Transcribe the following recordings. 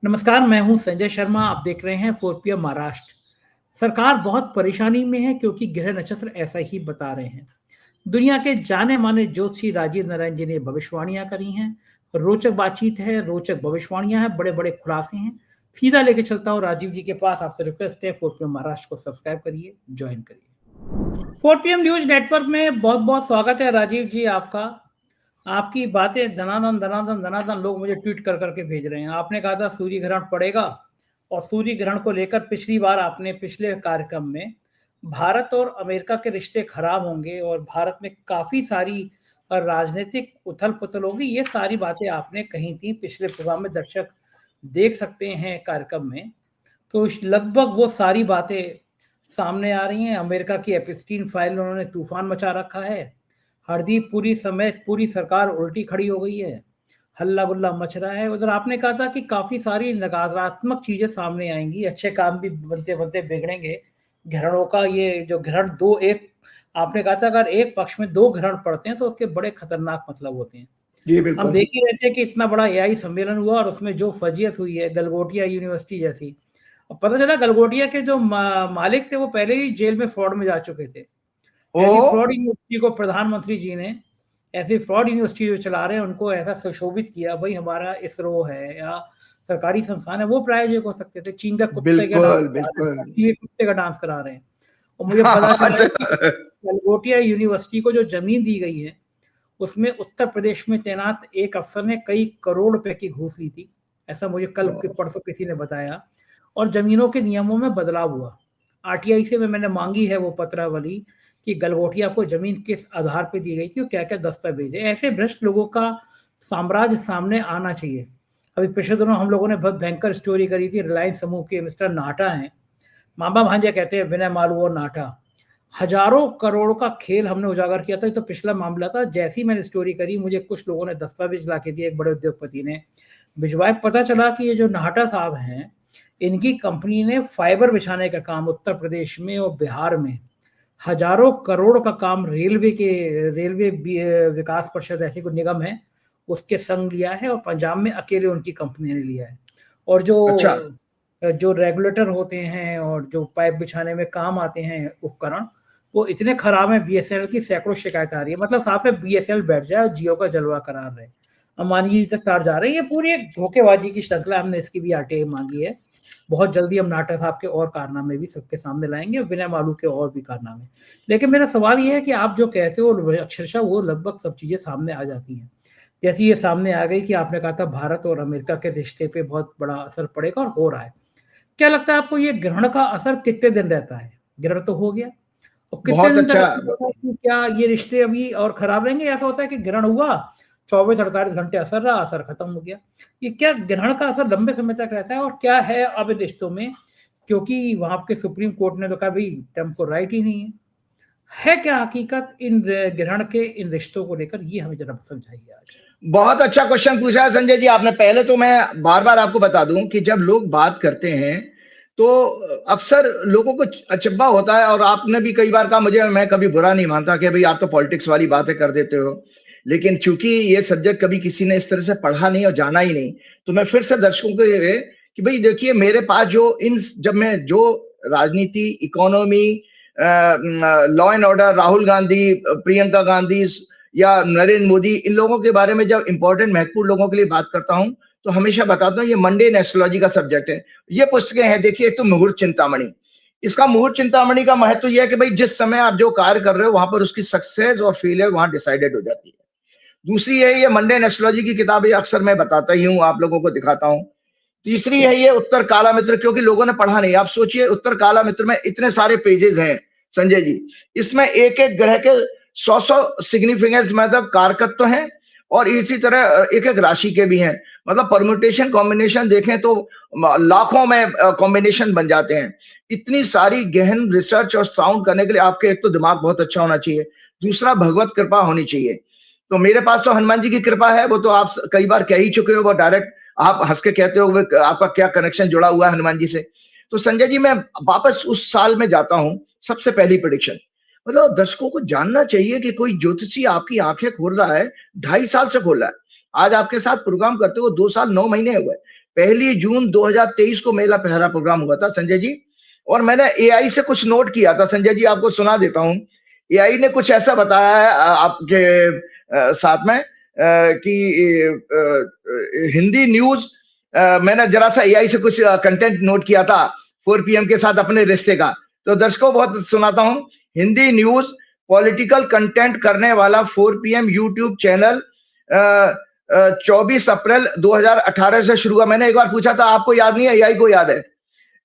नमस्कार, मैं हूं संजय शर्मा। आप देख रहे हैं 4PM महाराष्ट्र। सरकार बहुत परेशानी में है क्योंकि ग्रह नक्षत्र ऐसा ही बता रहे हैं। दुनिया के जाने माने ज्योतिषी राजीव नारायण जी ने भविष्यवाणियां करी हैं। रोचक बातचीत है, रोचक भविष्यवाणियां हैं, बड़े बड़े खुलासे हैं। सीधा लेके चलता हूं राजीव जी के पास। आपसे रिक्वेस्ट है 4PM महाराष्ट्र को सब्सक्राइब करिए, ज्वाइन करिए। 4PM न्यूज नेटवर्क में बहुत बहुत स्वागत है राजीव जी आपका। आपकी बातें धनाधन धनाधन धनाधन लोग मुझे ट्वीट कर करके भेज रहे हैं। आपने कहा था सूर्य ग्रहण पड़ेगा, और सूर्य ग्रहण को लेकर पिछली बार आपने पिछले कार्यक्रम में भारत और अमेरिका के रिश्ते खराब होंगे और भारत में काफी सारी राजनीतिक उथल पुथल होगी, ये सारी बातें आपने कही थी पिछले प्रोग्राम में। दर्शक देख सकते हैं कार्यक्रम में। तो लगभग वो सारी बातें सामने आ रही हैं। अमेरिका की एपिस्टीन फाइल उन्होंने तूफान मचा रखा है। हरदीप पुरी समेत पूरी सरकार उल्टी खड़ी हो गई है। हल्ला गुल्ला मच रहा है। उधर आपने कहा था कि काफी सारी नकारात्मक चीजें सामने आएंगी, अच्छे काम भी बनते बनते बिगड़ेंगे। ग्रहणों का ये जो ग्रहण दो एक, आपने कहा था अगर एक पक्ष में दो ग्रहण पड़ते हैं तो उसके बड़े खतरनाक मतलब होते हैं। जी हम बिल्कुल। देख ही रहे थे कि इतना बड़ा एआई सम्मेलन हुआ और उसमें जो फजीयत हुई है गलगोटिया यूनिवर्सिटी जैसी। और पता चला गलगोटिया के जो मालिक थे वो पहले ही जेल में फ्रॉड में जा चुके थे। ऐसी फ्रॉड यूनिवर्सिटी को प्रधानमंत्री जी ने, ऐसी फ्रॉड यूनिवर्सिटी जो चला रहे हैं उनको ऐसा सुशोभित किया। भाई हमारा इसरो है या सरकारी संस्थान है, वो प्रायोजक हो सकते थे। चीन का कुत्ते का डांस बिल्कुल करा रहे बिल्कुल। हैं, धरती पे कुत्ते का डांस करा रहे हैं। और मुझे हाँ, पता चला है कि अच्छा। गलगोटिया यूनिवर्सिटी को जो जमीन दी गई है उसमें उत्तर प्रदेश में तैनात एक अफसर ने कई करोड़ रुपए की घूस ली थी। ऐसा मुझे कल परसों किसी ने बताया। और जमीनों के नियमों में बदलाव हुआ। आरटीआई से मैंने मांगी है वो पत्रावली कि गलगोटिया को जमीन किस आधार पर दी गई थी और क्या क्या दस्तावेज है। ऐसे भ्रष्ट लोगों का साम्राज्य सामने आना चाहिए। अभी पिछले दिनों हम लोगों ने बहुत भयंकर स्टोरी करी थी। रिलायंस समूह के मिस्टर नाटा हैं, मामा भांजे कहते हैं विनय मालू और नाटा। हजारों करोड़ का खेल हमने उजागर किया था। ये तो पिछला मामला था। जैसी मैंने स्टोरी करी, मुझे कुछ लोगों ने दस्तावेज ला के दिए, एक बड़े उद्योगपति ने भिजवाए। पता चला कि ये जो नाहटा साहब हैं, इनकी कंपनी ने फाइबर बिछाने का काम उत्तर प्रदेश में और बिहार में, हजारों करोड़ का काम रेलवे विकास परिषद ऐसी कोई निगम है उसके संग लिया है, और पंजाब में अकेले उनकी कंपनी ने लिया है। और अच्छा। जो रेगुलेटर होते हैं और जो पाइप बिछाने में काम आते हैं उपकरण, वो इतने खराब है। बीएसएनएल की सैकड़ों शिकायत आ रही है। मतलब साफ है बीएसएनएल बैठ जाए और जियो का जलवा करार रहे। अंबानी जी तक तार जा रहे हैं। ये पूरी एक धोखेबाजी की श्रृंखला। हमने इसकी भी आरटीआई मांगी है। बहुत जल्दी हम नाटा साहब के और कारनामे भी सबके सामने लाएंगे, विनय मालू के और भी कारनामे। लेकिन मेरा सवाल ये है कि आप जो कहते हो अक्षरशः वो लगभग सब चीजें सामने आ जाती हैं। जैसे ये सामने आ गई कि आपने कहा था भारत और अमेरिका के रिश्ते पे बहुत बड़ा असर पड़ेगा, और हो रहा है। क्या लगता है आपको ये ग्रहण का असर कितने दिन रहता है? ग्रहण तो हो गया, और कितने बहुत दिन तक अच्छा। असर रहता है कि क्या ये रिश्ते अभी और खराब रहेंगे? ऐसा होता है कि ग्रहण हुआ, 24-48 घंटे असर रहा, असर खत्म हो गया। ये क्या ग्रहण का असर लंबे समय तक रहता है, और क्या है अब इन रिश्तों में? क्योंकि वहां के सुप्रीम कोर्ट ने तो कहा भाई ट्रम्प को राइट ही नहीं है क्या हकीकत इन ग्रहण के इन रिश्तों को लेकर? ये हमें जरा समझाइए आज। बहुत अच्छा क्वेश्चन पूछा है संजय जी आपने। पहले तो मैं बार बार आपको बता दूं कि जब लोग बात करते हैं तो अक्सर लोगों को अचंभा होता है, और आपने भी कई बार कहा मुझे, मैं कभी बुरा नहीं मानता कि भाई आप तो पॉलिटिक्स वाली बातें कर देते हो, लेकिन चूंकि ये सब्जेक्ट कभी किसी ने इस तरह से पढ़ा नहीं और जाना ही नहीं, तो मैं फिर से दर्शकों को ये कि भाई देखिए मेरे पास जब मैं जो राजनीति, economy, law and order, Rahul Gandhi, Priyanka Gandhi या नरेंद्र मोदी, इन लोगों के बारे में जब इंपॉर्टेंट महत्वपूर्ण लोगों के लिए बात करता हूं तो हमेशा बताता हूं ये मंडेन एस्ट्रोलॉजी का सब्जेक्ट है। ये पुस्तकें हैं, देखिए एक तो मुहूर्त चिंतामणि। इसका मुहूर्त चिंतामणि का महत्व यह है कि भाई जिस समय आप जो कार्य कर रहे हो वहां पर उसकी सक्सेस और फेलियर वहां डिसाइडेड हो जाती है। दूसरी है ये मंडेन एस्ट्रोलॉजी की किताबें अक्सर मैं बताता ही हूँ, आप लोगों को दिखाता हूँ। तीसरी है ये उत्तर काला मित्र, क्योंकि लोगों ने पढ़ा नहीं। आप सोचिए उत्तर काला मित्र में इतने सारे पेजेस हैं संजय जी, इसमें एक एक ग्रह के 100 सिग्निफिकेंस मतलब कारकत्व हैं, और इसी तरह एक एक राशि के भी हैं। मतलब परम्यूटेशन कॉम्बिनेशन देखें तो लाखों में कॉम्बिनेशन बन जाते हैं। इतनी सारी गहन रिसर्च और साउंड करने के लिए आपके एक तो दिमाग बहुत अच्छा होना चाहिए, दूसरा भगवत कृपा होनी चाहिए। तो मेरे पास तो हनुमान जी की कृपा है, वो तो आप कई बार कह ही चुके हो, वो डायरेक्ट आप हंस के कहते हो आपका क्या कनेक्शन जुड़ा हुआ है हनुमान जी से। तो संजय जी मैं वापस उस साल में जाता हूं। सबसे पहली प्रेडिक्शन, मतलब दर्शकों को जानना चाहिए कि कोई ज्योतिषी आपकी आंखें खोल रहा है, 2.5 साल से खोल रहा है। आज आपके साथ प्रोग्राम करते हुए 2 साल 9 महीने हुए। 1 जून 2023 को मेरा पहला प्रोग्राम हुआ था संजय जी। और मैंने एआई से कुछ नोट किया था संजय जी, आपको सुना देता हूं। एआई ने कुछ ऐसा बताया है आपके साथ में कि हिंदी न्यूज, मैंने जरा सा एआई से कुछ कंटेंट नोट किया था 4 PM के साथ अपने रिश्ते का, तो दर्शकों बहुत सुनाता हूं। हिंदी न्यूज पॉलिटिकल कंटेंट करने वाला 4 PM यूट्यूब चैनल 24 अप्रैल 2018 से शुरू हुआ। मैंने एक बार पूछा था, आपको याद नहीं है, एआई को याद है।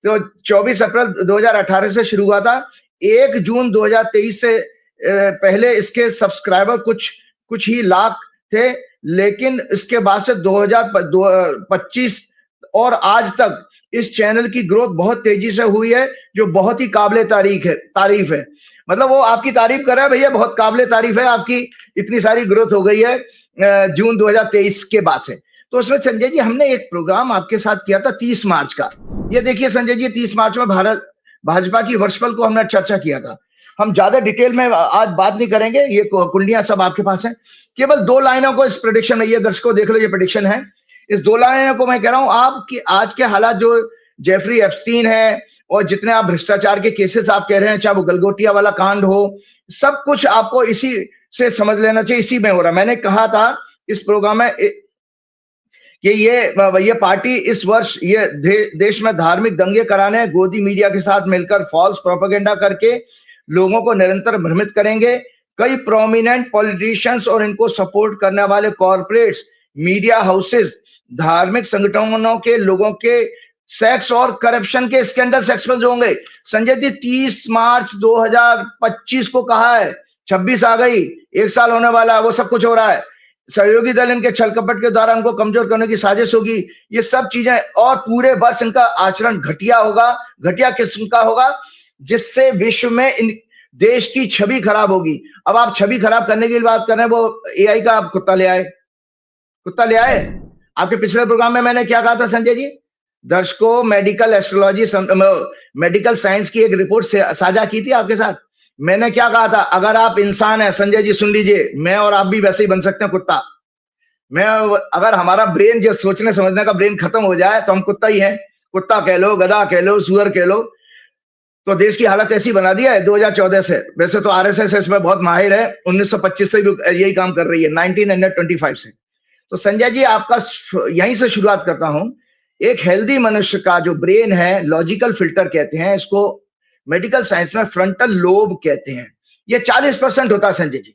तो 24 अप्रैल 2018 से शुरू हुआ था। 1 जून 2023 से पहले इसके सब्सक्राइबर कुछ ही लाख थे, लेकिन इसके बाद से 2025 और आज तक इस चैनल की ग्रोथ बहुत तेजी से हुई है, जो बहुत ही काबिले तारीफ है। मतलब वो आपकी तारीफ कर रहा है, भैया बहुत काबिले तारीफ है आपकी, इतनी सारी ग्रोथ हो गई है जून 2023 के बाद से। तो उसमें संजय जी हमने एक प्रोग्राम आपके साथ किया था 30 मार्च का। ये देखिए संजय जी, 30 मार्च में भारत भाजपा की वर्षपल को हमने चर्चा किया था। हम ज्यादा डिटेल में आज बात नहीं करेंगे, ये कुंडलियां सब आपके पास हैं। केवल 2 लाइनों को इस प्रेडिक्शन में, ये दर्शकों देख लो, ये प्रेडिक्शन है। इस 2 लाइनों को मैं कह रहा हूं, आपकी आज के हालात जो जेफरी एप्स्टीन है और जितने आप भ्रष्टाचार के केसेस आप कह रहे हैं, चाहे वो गलगोटिया वाला कांड हो, सब कुछ आपको इसी से समझ लेना चाहिए, इसी में हो रहा है। मैंने कहा था इस प्रोग्राम में कि ये पार्टी इस वर्ष ये देश में धार्मिक दंगे कराने, गोदी मीडिया के साथ मिलकर फॉल्स प्रोपेगेंडा करके लोगों को निरंतर भ्रमित करेंगे। कई प्रोमिनेंट पॉलिटिशियंस और इनको सपोर्ट करने वाले कॉर्पोरेट्स, मीडिया हाउसेस, धार्मिक संगठनों के लोगों के सेक्स और करप्शन के स्कैंडल्स एक्सपोज होंगे। संजय जी 30 मार्च 2025 को कहा है, 26 आ गई, 1 साल होने वाला है, वो सब कुछ हो रहा है। सहयोगी दल इनके छल कपट के द्वारा उनको कमजोर करने की साजिश होगी, ये सब चीजें, और पूरे वर्ष इनका आचरण घटिया होगा, घटिया किस्म का होगा, जिससे विश्व में इन देश की छवि खराब होगी। अब आप छवि खराब करने की बात कर रहे हैं, वो एआई का आप कुत्ता ले आए। आपके पिछले प्रोग्राम में मैंने क्या कहा था संजय जी? दर्शकों, मेडिकल एस्ट्रोलॉजी, मेडिकल साइंस की एक रिपोर्ट साझा की थी आपके साथ। मैंने क्या कहा था? अगर आप इंसान है संजय जी, सुन लीजिए, मैं और आप भी वैसे ही बन सकते हैं कुत्ता। अगर हमारा ब्रेन, जो सोचने समझने का ब्रेन खत्म हो जाए, तो हम कुत्ता ही हैं। कुत्ता कह लो, गधा कह लो, सुअर कह लो। तो देश की हालत ऐसी बना दिया है 2014 से। वैसे तो आरएसएस इसमें बहुत माहिर है, 1925 से भी यही काम कर रही है, 1925 से। तो संजय जी आपका यहीं से शुरुआत करता हूं। एक हेल्दी मनुष्य का जो ब्रेन है, लॉजिकल फिल्टर कहते हैं इसको, मेडिकल साइंस में फ्रंटल लोब कहते हैं, ये 40% होता है संजय जी।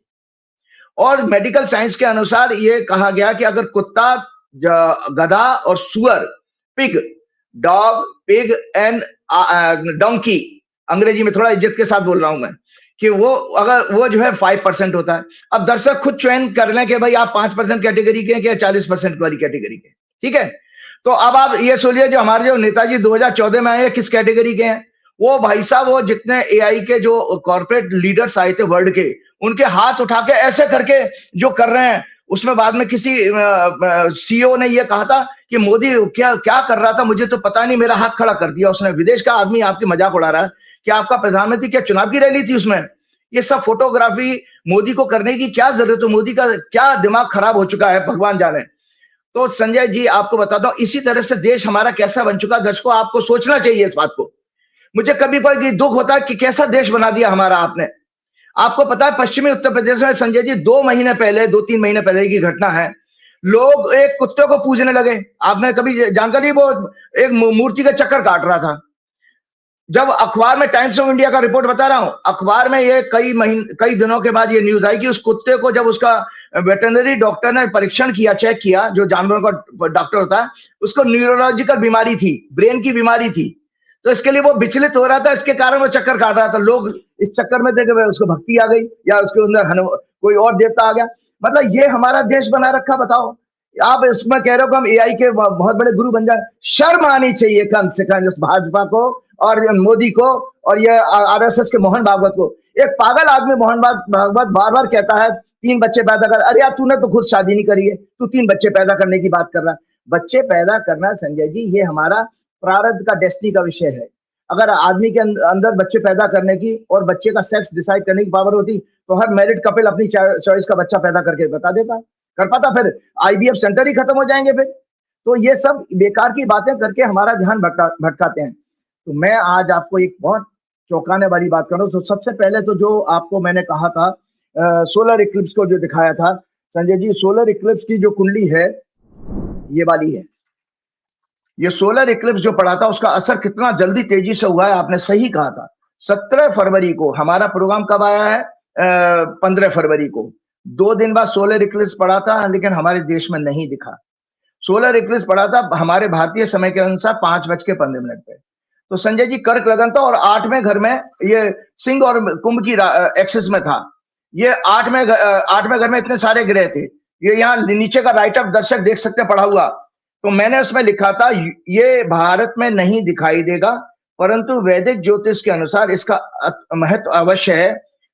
और मेडिकल साइंस के अनुसार ये कहा गया कि अगर कुत्ता, गधा और सुअर, pig, dog, pig and donkey, अंग्रेजी में थोड़ा इज्जत के साथ बोल रहा हूं मैं, कि वो अगर वो जो है 5% होता है। अब दर्शक खुद चयन कर लें कि भाई आप 5% कैटेगरी के या 40% वाली कैटेगरी के, ठीक है। तो अब आप ये सोचिए, जो हमारे जो नेताजी 2014 में आए, किस कैटेगरी के हैं? वो भाई साहब, वो जितने एआई के जो कॉर्पोरेट लीडर्स आए थे वर्ल्ड के, उनके हाथ उठा के ऐसे करके जो कर रहे हैं, उसमें बाद में किसी सीईओ ने ये कहा था कि मोदी क्या कर रहा था, मुझे तो पता नहीं, मेरा हाथ खड़ा कर दिया उसने। विदेश का आदमी आपकी मजाक उड़ा रहा है कि आपका प्रधानमंत्री क्या चुनाव की रैली थी उसमें? ये सब फोटोग्राफी मोदी को करने की क्या जरूरत है? मोदी का क्या दिमाग खराब हो चुका है, भगवान जाने। तो संजय जी आपको बताता हूं, इसी तरह से देश हमारा कैसा बन चुका। दर्शकों, आपको सोचना चाहिए इस बात को। मुझे कभी कोई दुख होता है कि कैसा देश बना दिया हमारा आपने। आपको पता है, पश्चिमी उत्तर प्रदेश में संजय जी 2 महीने पहले, 2-3 महीने पहले की घटना है, लोग एक कुत्ते को पूजने लगे। आपने कभी जानकारी, वो एक मूर्ति का चक्कर काट रहा था। जब अखबार में, टाइम्स ऑफ इंडिया का रिपोर्ट बता रहा हूं, अखबार में ये कई दिनों के बाद ये न्यूज आई कि उस कुत्ते को जब उसका वेटरनरी डॉक्टर ने परीक्षण किया, चेक किया, जो जानवरों का डॉक्टर होता है, उसको न्यूरोलॉजिकल बीमारी थी, ब्रेन की बीमारी थी। तो इसके लिए वो विचलित हो रहा था, इसके कारण वो चक्कर काट रहा था। लोग इस चक्कर में देखे उसको भक्ति आ गई, या उसके अंदर कोई और देवता आ गया। मतलब ये हमारा देश बना रखा। बताओ, आप इसमें कह रहे हो कि हम एआई के बहुत बड़े गुरु बन जाए। शर्म आनी चाहिए कम से कम भाजपा को और मोदी को और ये आरएसएस के मोहन भागवत को। एक पागल आदमी मोहन भागवत बार बार कहता है 3 बच्चे पैदा कर। अरे यार, तूने तो खुद शादी नहीं करी है, तू 3 बच्चे पैदा करने की बात कर रहा है। बच्चे पैदा करना संजय जी, ये हमारा प्रारब्ध का, डेस्टिनी का विषय है। अगर आदमी के अंदर बच्चे पैदा करने की और बच्चे का सेक्स डिसाइड करने की पावर होती, तो हर मैरिड कपल अपनी चॉइस का बच्चा पैदा करके बता देता, कर पाता। फिर आईवीएफ सेंटर ही खत्म हो जाएंगे फिर। तो ये सब बेकार की बातें करके हमारा ध्यान भटकाते हैं। तो मैं आज आपको एक बहुत चौंकाने वाली बात कर रहा हूँ। तो सबसे पहले तो जो आपको मैंने कहा था सोलर इक्लिप्स को जो दिखाया था संजय जी, सोलर इक्लिप्स की जो कुंडली है ये वाली है। ये सोलर इक्लिप्स जो पड़ा था उसका असर कितना जल्दी तेजी से हुआ है, आपने सही कहा था। 17 फरवरी को हमारा प्रोग्राम कब आया है? 15 फरवरी को। 2 दिन बाद सोलर इक्लिप्स पड़ा था, लेकिन हमारे देश में नहीं दिखा। सोलर इक्लिप्स पड़ा था हमारे भारतीय समय के अनुसार 5:15 पे। तो संजय जी कर्क लगन था और 8वें घर में ये सिंह और कुंभ की एक्सिस में था। ये 8वें घर में इतने सारे ग्रह थे। ये यहाँ नीचे का राइट अप दर्शक देख सकते हैं पढ़ा हुआ। तो मैंने उसमें लिखा था ये भारत में नहीं दिखाई देगा, परंतु वैदिक ज्योतिष के अनुसार इसका महत्व अवश्य है।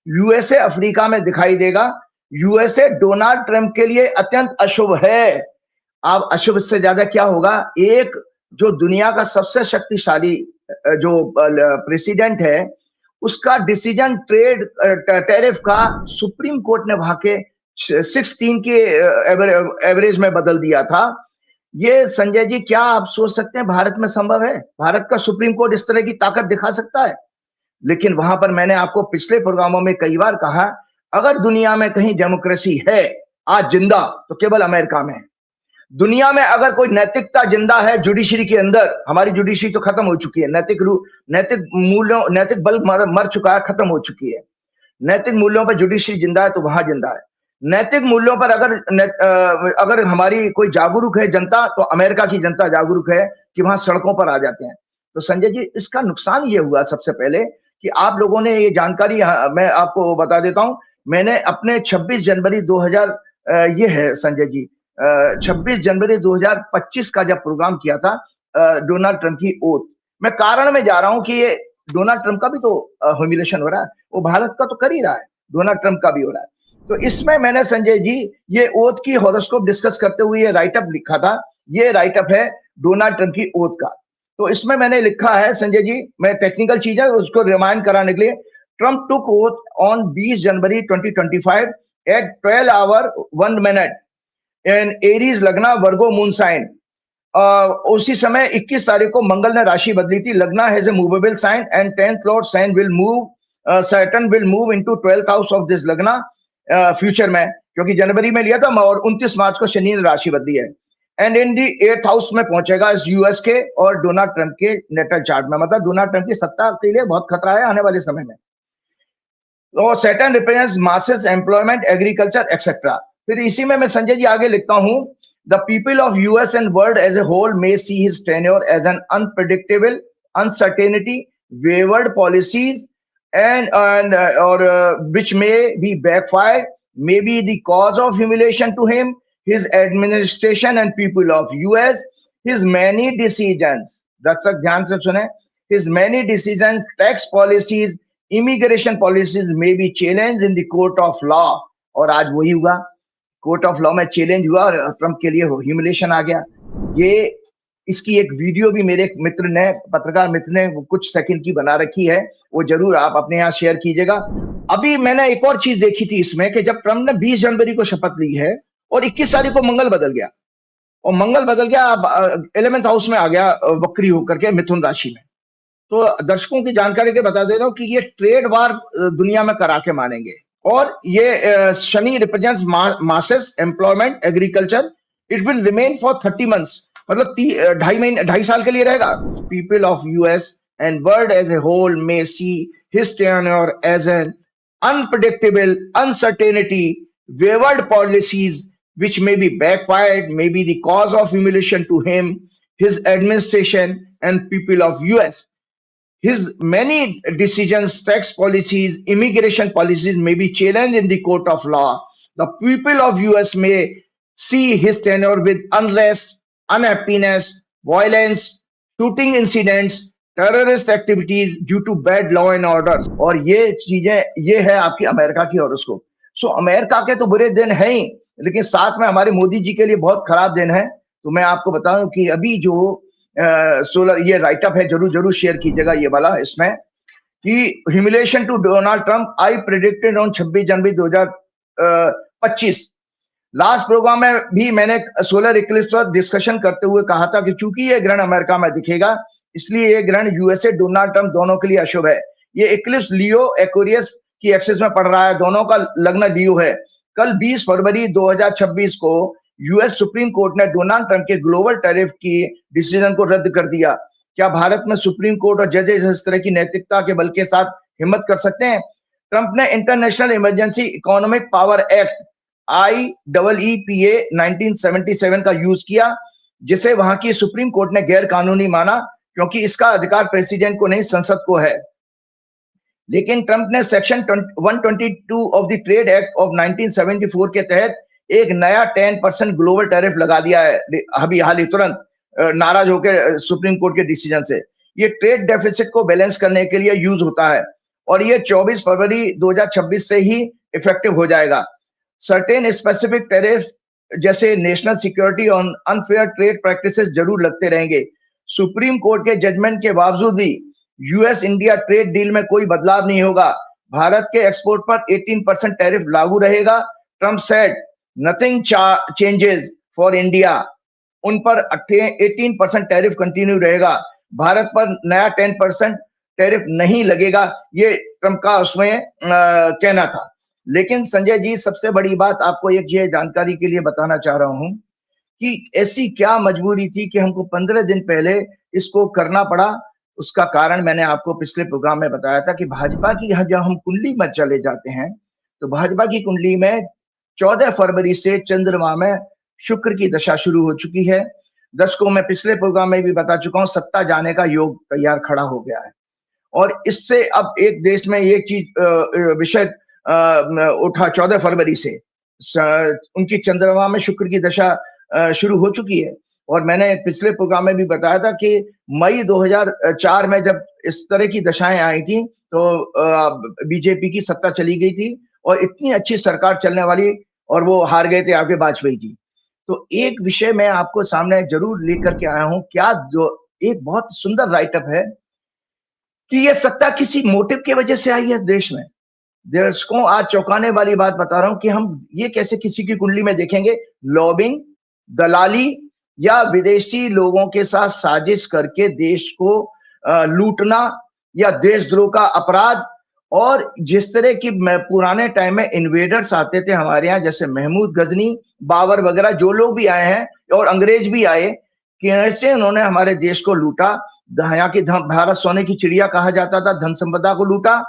यूएसए अफ्रीका में दिखाई देगा। यूएसए डोनाल्ड ट्रंप के लिए अत्यंत अशुभ है। अब अशुभ से ज्यादा क्या होगा? एक जो दुनिया का सबसे शक्तिशाली जो प्रेसिडेंट है उसका डिसीजन ट्रेड टैरिफ का सुप्रीम कोर्ट ने वहां के 6-3 के एवरेज में बदल दिया था। ये संजय जी क्या आप सोच सकते हैं भारत में संभव है? भारत का सुप्रीम कोर्ट इस तरह की ताकत दिखा सकता है? लेकिन वहां पर मैंने आपको पिछले प्रोग्रामों में कई बार कहा, अगर दुनिया में कहीं डेमोक्रेसी है आज जिंदा तो केवल अमेरिका में है। दुनिया में अगर कोई नैतिकता जिंदा है जुडिशरी के अंदर, हमारी जुडिशरी तो खत्म हो चुकी है। नैतिक मूल्यों, नैतिक बल मर चुका है, खत्म हो चुकी है। नैतिक मूल्यों पर जुडिशरी जिंदा है तो वहां जिंदा है। नैतिक मूल्यों पर अगर हमारी कोई जागरूक है जनता, तो अमेरिका की जनता जागरूक है कि वहां सड़कों पर आ जाते हैं। तो संजय जी इसका नुकसान ये हुआ सबसे पहले कि आप लोगों ने ये जानकारी, मैं आपको बता देता हूं, मैंने अपने 26 जनवरी 2000 ये है संजय जी 26 जनवरी 2025 का जब प्रोग्राम किया था डोनाल्ड ट्रंप की ओथ, मैं कारण में जा रहा हूं कि ये डोनाल्ड ट्रंप का भी तो ह्यूमिलेशन हो रहा है, वो भारत का तो कर ही रहा है, डोनाल्ड ट्रंप का भी हो रहा है। तो इसमें मैंने संजय जी ये ओथ की हॉरोस्कोप डिस्कस करते हुए ये राइटअप लिखा था। ये राइटअप है डोनाल्ड ट्रंप की ओथ का। तो इसमें मैंने लिखा है संजय जी, मैं टेक्निकल चीज है उसको रिमाइंड कराने के लिए, Trump took oath on 20 January 2025 at 12 hour 1 minute in Aries lagna Virgo moon sign. उसी समय 21 तारीख को मंगल ने राशि बदली थी। Lagna has a movable sign and 10th lord sign will move, Saturn will move into 12th house of this lagna future में, क्योंकि जनवरी में लिया था और 29 मार्च को शनि ने राशि बदली है। And in the 8th house में पहुंचेगा इस यूएस के और डोनाल्ड ट्रंप के नेटल चार्ट में, मतलब डोनाल्ड ट्रंप की सत्ता के लिए बहुत खतरा है आने वाले समय में। और Saturn represents masses, employment, agriculture etcetera. फिर इसी में मैं संजय जी आगे लिखता हूं, the people of US and world as a whole may see his tenure as an unpredictable, uncertainty, wayward policies and or which may be backfired, may be the cause of humiliation to him, his administration and people of US, his many decisions, दर्शक ध्यान से सुने, his many decisions, tax policies, immigration policies may be challenged in the court of law। और आज वही हुआ, court of law में challenge हुआ और ट्रंप के लिए ह्यूमिलेशन आ गया। ये इसकी एक वीडियो भी मेरे मित्र ने, पत्रकार मित्र ने कुछ सेकंड की बना रखी है, वो जरूर आप अपने यहाँ शेयर कीजिएगा। अभी मैंने एक और चीज देखी थी इसमें कि जब ट्रंप ने 20 जनवरी को शपथ ली है और 21 तारीख को मंगल बदल गया, और मंगल बदल गया 11th हाउस में आ गया वक्री होकर के मिथुन राशि में। तो दर्शकों की जानकारी के बता दे रहा हूं कि ये ट्रेड वार दुनिया में करा के मानेंगे। और ये Shani represents masses, employment, agriculture, it will remain for 30 months, मतलब 2.5 साल के लिए रहेगा। People of US and world as a whole may see his tenure as an unpredictable, uncertainty, wayward policies which may be backfired, may be the cause of humiliation to him, his administration and people of US. His many decisions, tax policies, immigration policies may be challenged in the court of law. The people of US may see his tenure with unrest, unhappiness, violence, shooting incidents, terrorist activities due to bad law and order। और ये चीजें, ये है आपकी America की horoscope. So America के तो बुरे दिन हैं ही, लेकिन साथ में हमारे मोदी जी के लिए बहुत खराब दिन है। तो मैं आपको बताऊं कि अभी जो सोलर ये राइटअप है, जरूर जरूर शेयर कीजिएगा ये वाला, इसमें कि humiliation to Donald Trump, I predicted on 26 January 2025 last program में भी मैंने सोलर इक्लिप्स पर डिस्कशन करते हुए कहा था कि चूंकि ये ग्रहण अमेरिका में दिखेगा, इसलिए ये ग्रहण यूएसए डोनाल्ड ट्रंप दोनों के लिए अशुभ है। ये इक्लिप्स लियो एक्वेरियस की एक्सिस में पड़ रहा है, दोनों का लग्न लियो है। कल 20 फरवरी 2026 को यूएस सुप्रीम कोर्ट ने डोनाल्ड ट्रंप के ग्लोबल टैरिफ की डिसीजन को रद्द कर दिया। क्या भारत में सुप्रीम कोर्ट और जजेस इस तरह की नैतिकता के बल के साथ हिम्मत कर सकते हैं? ट्रंप ने international emergency economic power act IEEPA 1977 का यूज किया, जिसे वहां की सुप्रीम कोर्ट ने गैर कानूनी माना, क्योंकि इसका अधिकार प्रेसिडेंट को नहीं संसद को है। लेकिन ट्रंप ने section 122 of the trade act of 1974 के तहत एक नया 10% ग्लोबल टैरिफ लगा दिया है, अभी हाल ही तुरंत नाराज होकर सुप्रीम कोर्ट के डिसीजन से। ये ट्रेड डेफिसिट को बैलेंस करने के लिए यूज होता है और ये 24 फरवरी 2026 से ही इफेक्टिव हो जाएगा। सर्टेन स्पेसिफिक टैरिफ जैसे नेशनल सिक्योरिटी और अनफेयर ट्रेड प्रैक्टिसेस जरूर लगते रहेंगे। सुप्रीम कोर्ट के जजमेंट के बावजूद भी यूएस इंडिया ट्रेड डील में कोई बदलाव नहीं होगा। भारत के एक्सपोर्ट पर 18% टैरिफ लागू रहेगा। Trump said nothing changes for India, उन पर 18% टैरिफ कंटिन्यू रहेगा। भारत पर नया 10% टैरिफ नहीं लगेगा, ये ट्रंप का उसमें कहना था। लेकिन संजय जी, सबसे बड़ी बात आपको एक ये जानकारी के लिए बताना चाह रहा हूं कि ऐसी क्या मजबूरी थी कि हमको 15 दिन पहले इसको करना पड़ा। उसका कारण मैंने आपको पिछले प्रोग्राम में बताया था कि भाजपा की जब हम कुंडली में चले जाते हैं तो भाजपा की कुंडली में 14 फरवरी से चंद्रमा में शुक्र की दशा शुरू हो चुकी है। दर्शकों, मैं पिछले प्रोग्राम में भी बता चुका हूं, सत्ता जाने का योग तैयार खड़ा हो गया है। और इससे अब एक देश में एक चीज विषय उठा 14 फरवरी से उनकी चंद्रमा में शुक्र की दशा शुरू हो चुकी है। और मैंने पिछले प्रोग्राम में भी बताया था कि मई 2004 में जब इस तरह की दशाएं आई थी तो बीजेपी की सत्ता चली गई थी और इतनी अच्छी सरकार चलने वाली, और वो हार गए थे आगे वाजपेयी जी। तो एक विषय मैं आपको सामने जरूर लेकर के आया हूं, क्या जो एक बहुत सुंदर राइटअप है कि ये सत्ता किसी मोटिव की वजह से आई है देश में। दर्शकों, आज चौंकाने वाली बात बता रहा हूं कि हम ये कैसे किसी की कुंडली में देखेंगे, लॉबिंग, दलाली या विदेशी लोगों के साथ साजिश करके देश को लूटना या देशद्रोह का अपराध। और जिस तरह की पुराने टाइम में इन्वेडर्स आते थे हमारे यहाँ, जैसे महमूद गजनी, बाबर वगैरह, जो लोग भी आए हैं और अंग्रेज भी आए, कैसे उन्होंने हमारे देश को लूटा। यहाँ की भारत सोने की चिड़िया कहा जाता था, धन संपदा को लूटा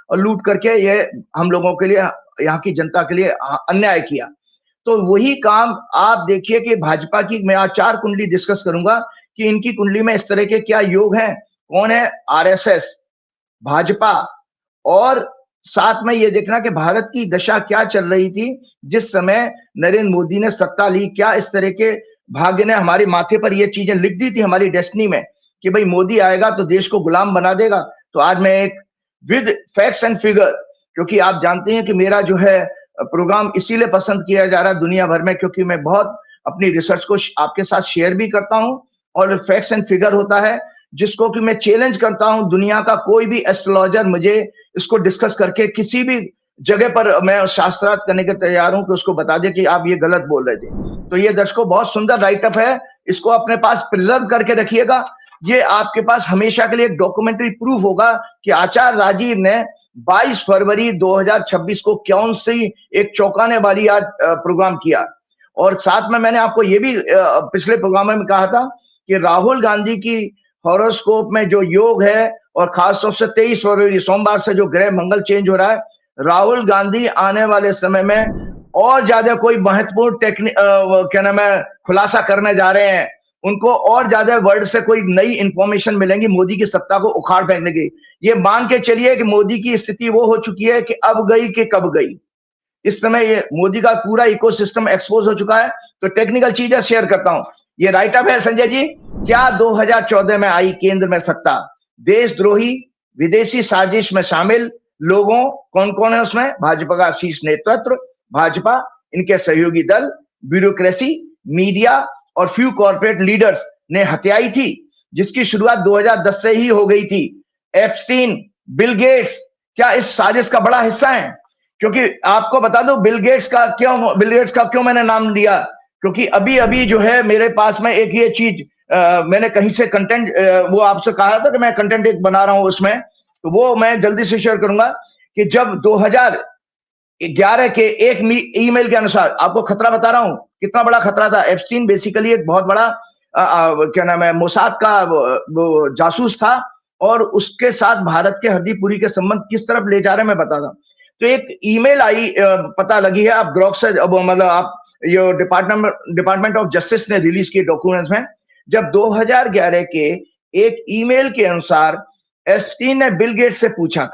और लूट करके ये हम लोगों के लिए, यहाँ की जनता के लिए अन्याय किया। तो वही काम आप देखिए कि भाजपा की, मैं आज 4 कुंडली डिस्कस करूंगा कि इनकी कुंडली में इस तरह के क्या योग हैं। कौन है? आरएसएस, भाजपा, और साथ में ये देखना कि भारत की दशा क्या चल रही थी जिस समय नरेंद्र मोदी ने सत्ता ली। क्या इस तरह के भाग्य ने हमारे माथे पर ये चीजें लिख दी थी हमारी डेस्टिनी में कि भाई मोदी आएगा तो देश को गुलाम बना देगा। तो आज मैं एक विद फैक्ट्स एंड फिगर, क्योंकि आप जानते हैं कि मेरा जो है प्रोग्राम इसीलिए पसंद किया जा रहा है दुनिया भर में, क्योंकि मैं बहुत अपनी रिसर्च को आपके साथ शेयर भी करता हूं और फैक्ट्स एंड फिगर होता है जिसको कि मैं चैलेंज करता हूं। दुनिया का कोई भी एस्ट्रोलॉजर मुझे इसको डिस्कस करके किसी भी जगह पर मैं शास्त्रार्थ करने के तैयार हूं कि उसको बता दे कि आप ये गलत बोल रहे थे। तो ये दर्शकों बहुत सुंदर राइटअप है, इसको अपने पास प्रिजर्व करके रखिएगा। ये आपके पास हमेशा के लिए एक डॉक्यूमेंट्री प्रूफ होगा कि आचार्य राजीव ने 22 फरवरी 2026 को कौन सी एक चौंकाने वाली आज प्रोग्राम किया। और साथ में मैंने आपको ये भी पिछले प्रोग्राम में कहा था कि राहुल गांधी की हॉरोस्कोप में जो योग है, और खासतौर से 23 फरवरी सोमवार से जो ग्रह मंगल चेंज हो रहा है, राहुल गांधी आने वाले समय में और ज्यादा कोई महत्वपूर्ण क्या नाम है खुलासा करने जा रहे हैं। उनको और ज्यादा वर्ल्ड से कोई नई इंफॉर्मेशन मिलेंगी मोदी की सत्ता को उखाड़ फेंकने की। ये मान के चलिए कि मोदी की स्थिति वो हो चुकी है कि अब गई कि कब गई। इस समय ये मोदी का पूरा इकोसिस्टम एक्सपोज हो चुका है। तो टेक्निकल चीजें शेयर करता हूं। ये राइटअप है संजय जी, क्या 2014 में आई केंद्र में सत्ता, देशद्रोही विदेशी साजिश में शामिल लोगों कौन कौन है उसमें? भाजपा का शीर्ष नेतृत्व, भाजपा, इनके सहयोगी दल, ब्यूरोक्रेसी, मीडिया और फ्यू कॉर्पोरेट लीडर्स ने हत्याई थी, जिसकी शुरुआत 2010 से ही हो गई थी। एप्स्टीन, बिल गेट्स क्या इस साजिश का बड़ा हिस्सा है? क्योंकि आपको बता दो बिल गेट्स का क्यों मैंने नाम लिया, क्योंकि अभी अभी जो है मेरे पास में एक ये चीज मैंने कहीं से कंटेंट वो आपसे कहा था कि मैं कंटेंट एक बना रहा हूं उसमें, तो वो मैं जल्दी से शेयर करूंगा कि जब 2011 के एक ईमेल के अनुसार, आपको खतरा बता रहा हूं कितना बड़ा खतरा था। एप्स्टीन बेसिकली एक बहुत बड़ा क्या नाम है, मोसाद का वो जासूस था, और उसके साथ भारत के हरदीप पुरी के संबंध किस तरफ ले जा रहे हैं मैं बताता हूं। तो एक ईमेल आई, पता लगी है, आप ग्रॉक से मतलब आप ये डिपार्टमेंट ऑफ जस्टिस ने रिलीज किए डॉक्यूमेंट्स में, जब 2011 के एक ईमेल के अनुसार एप्स्टीन ने बिल गेट्स से पूछा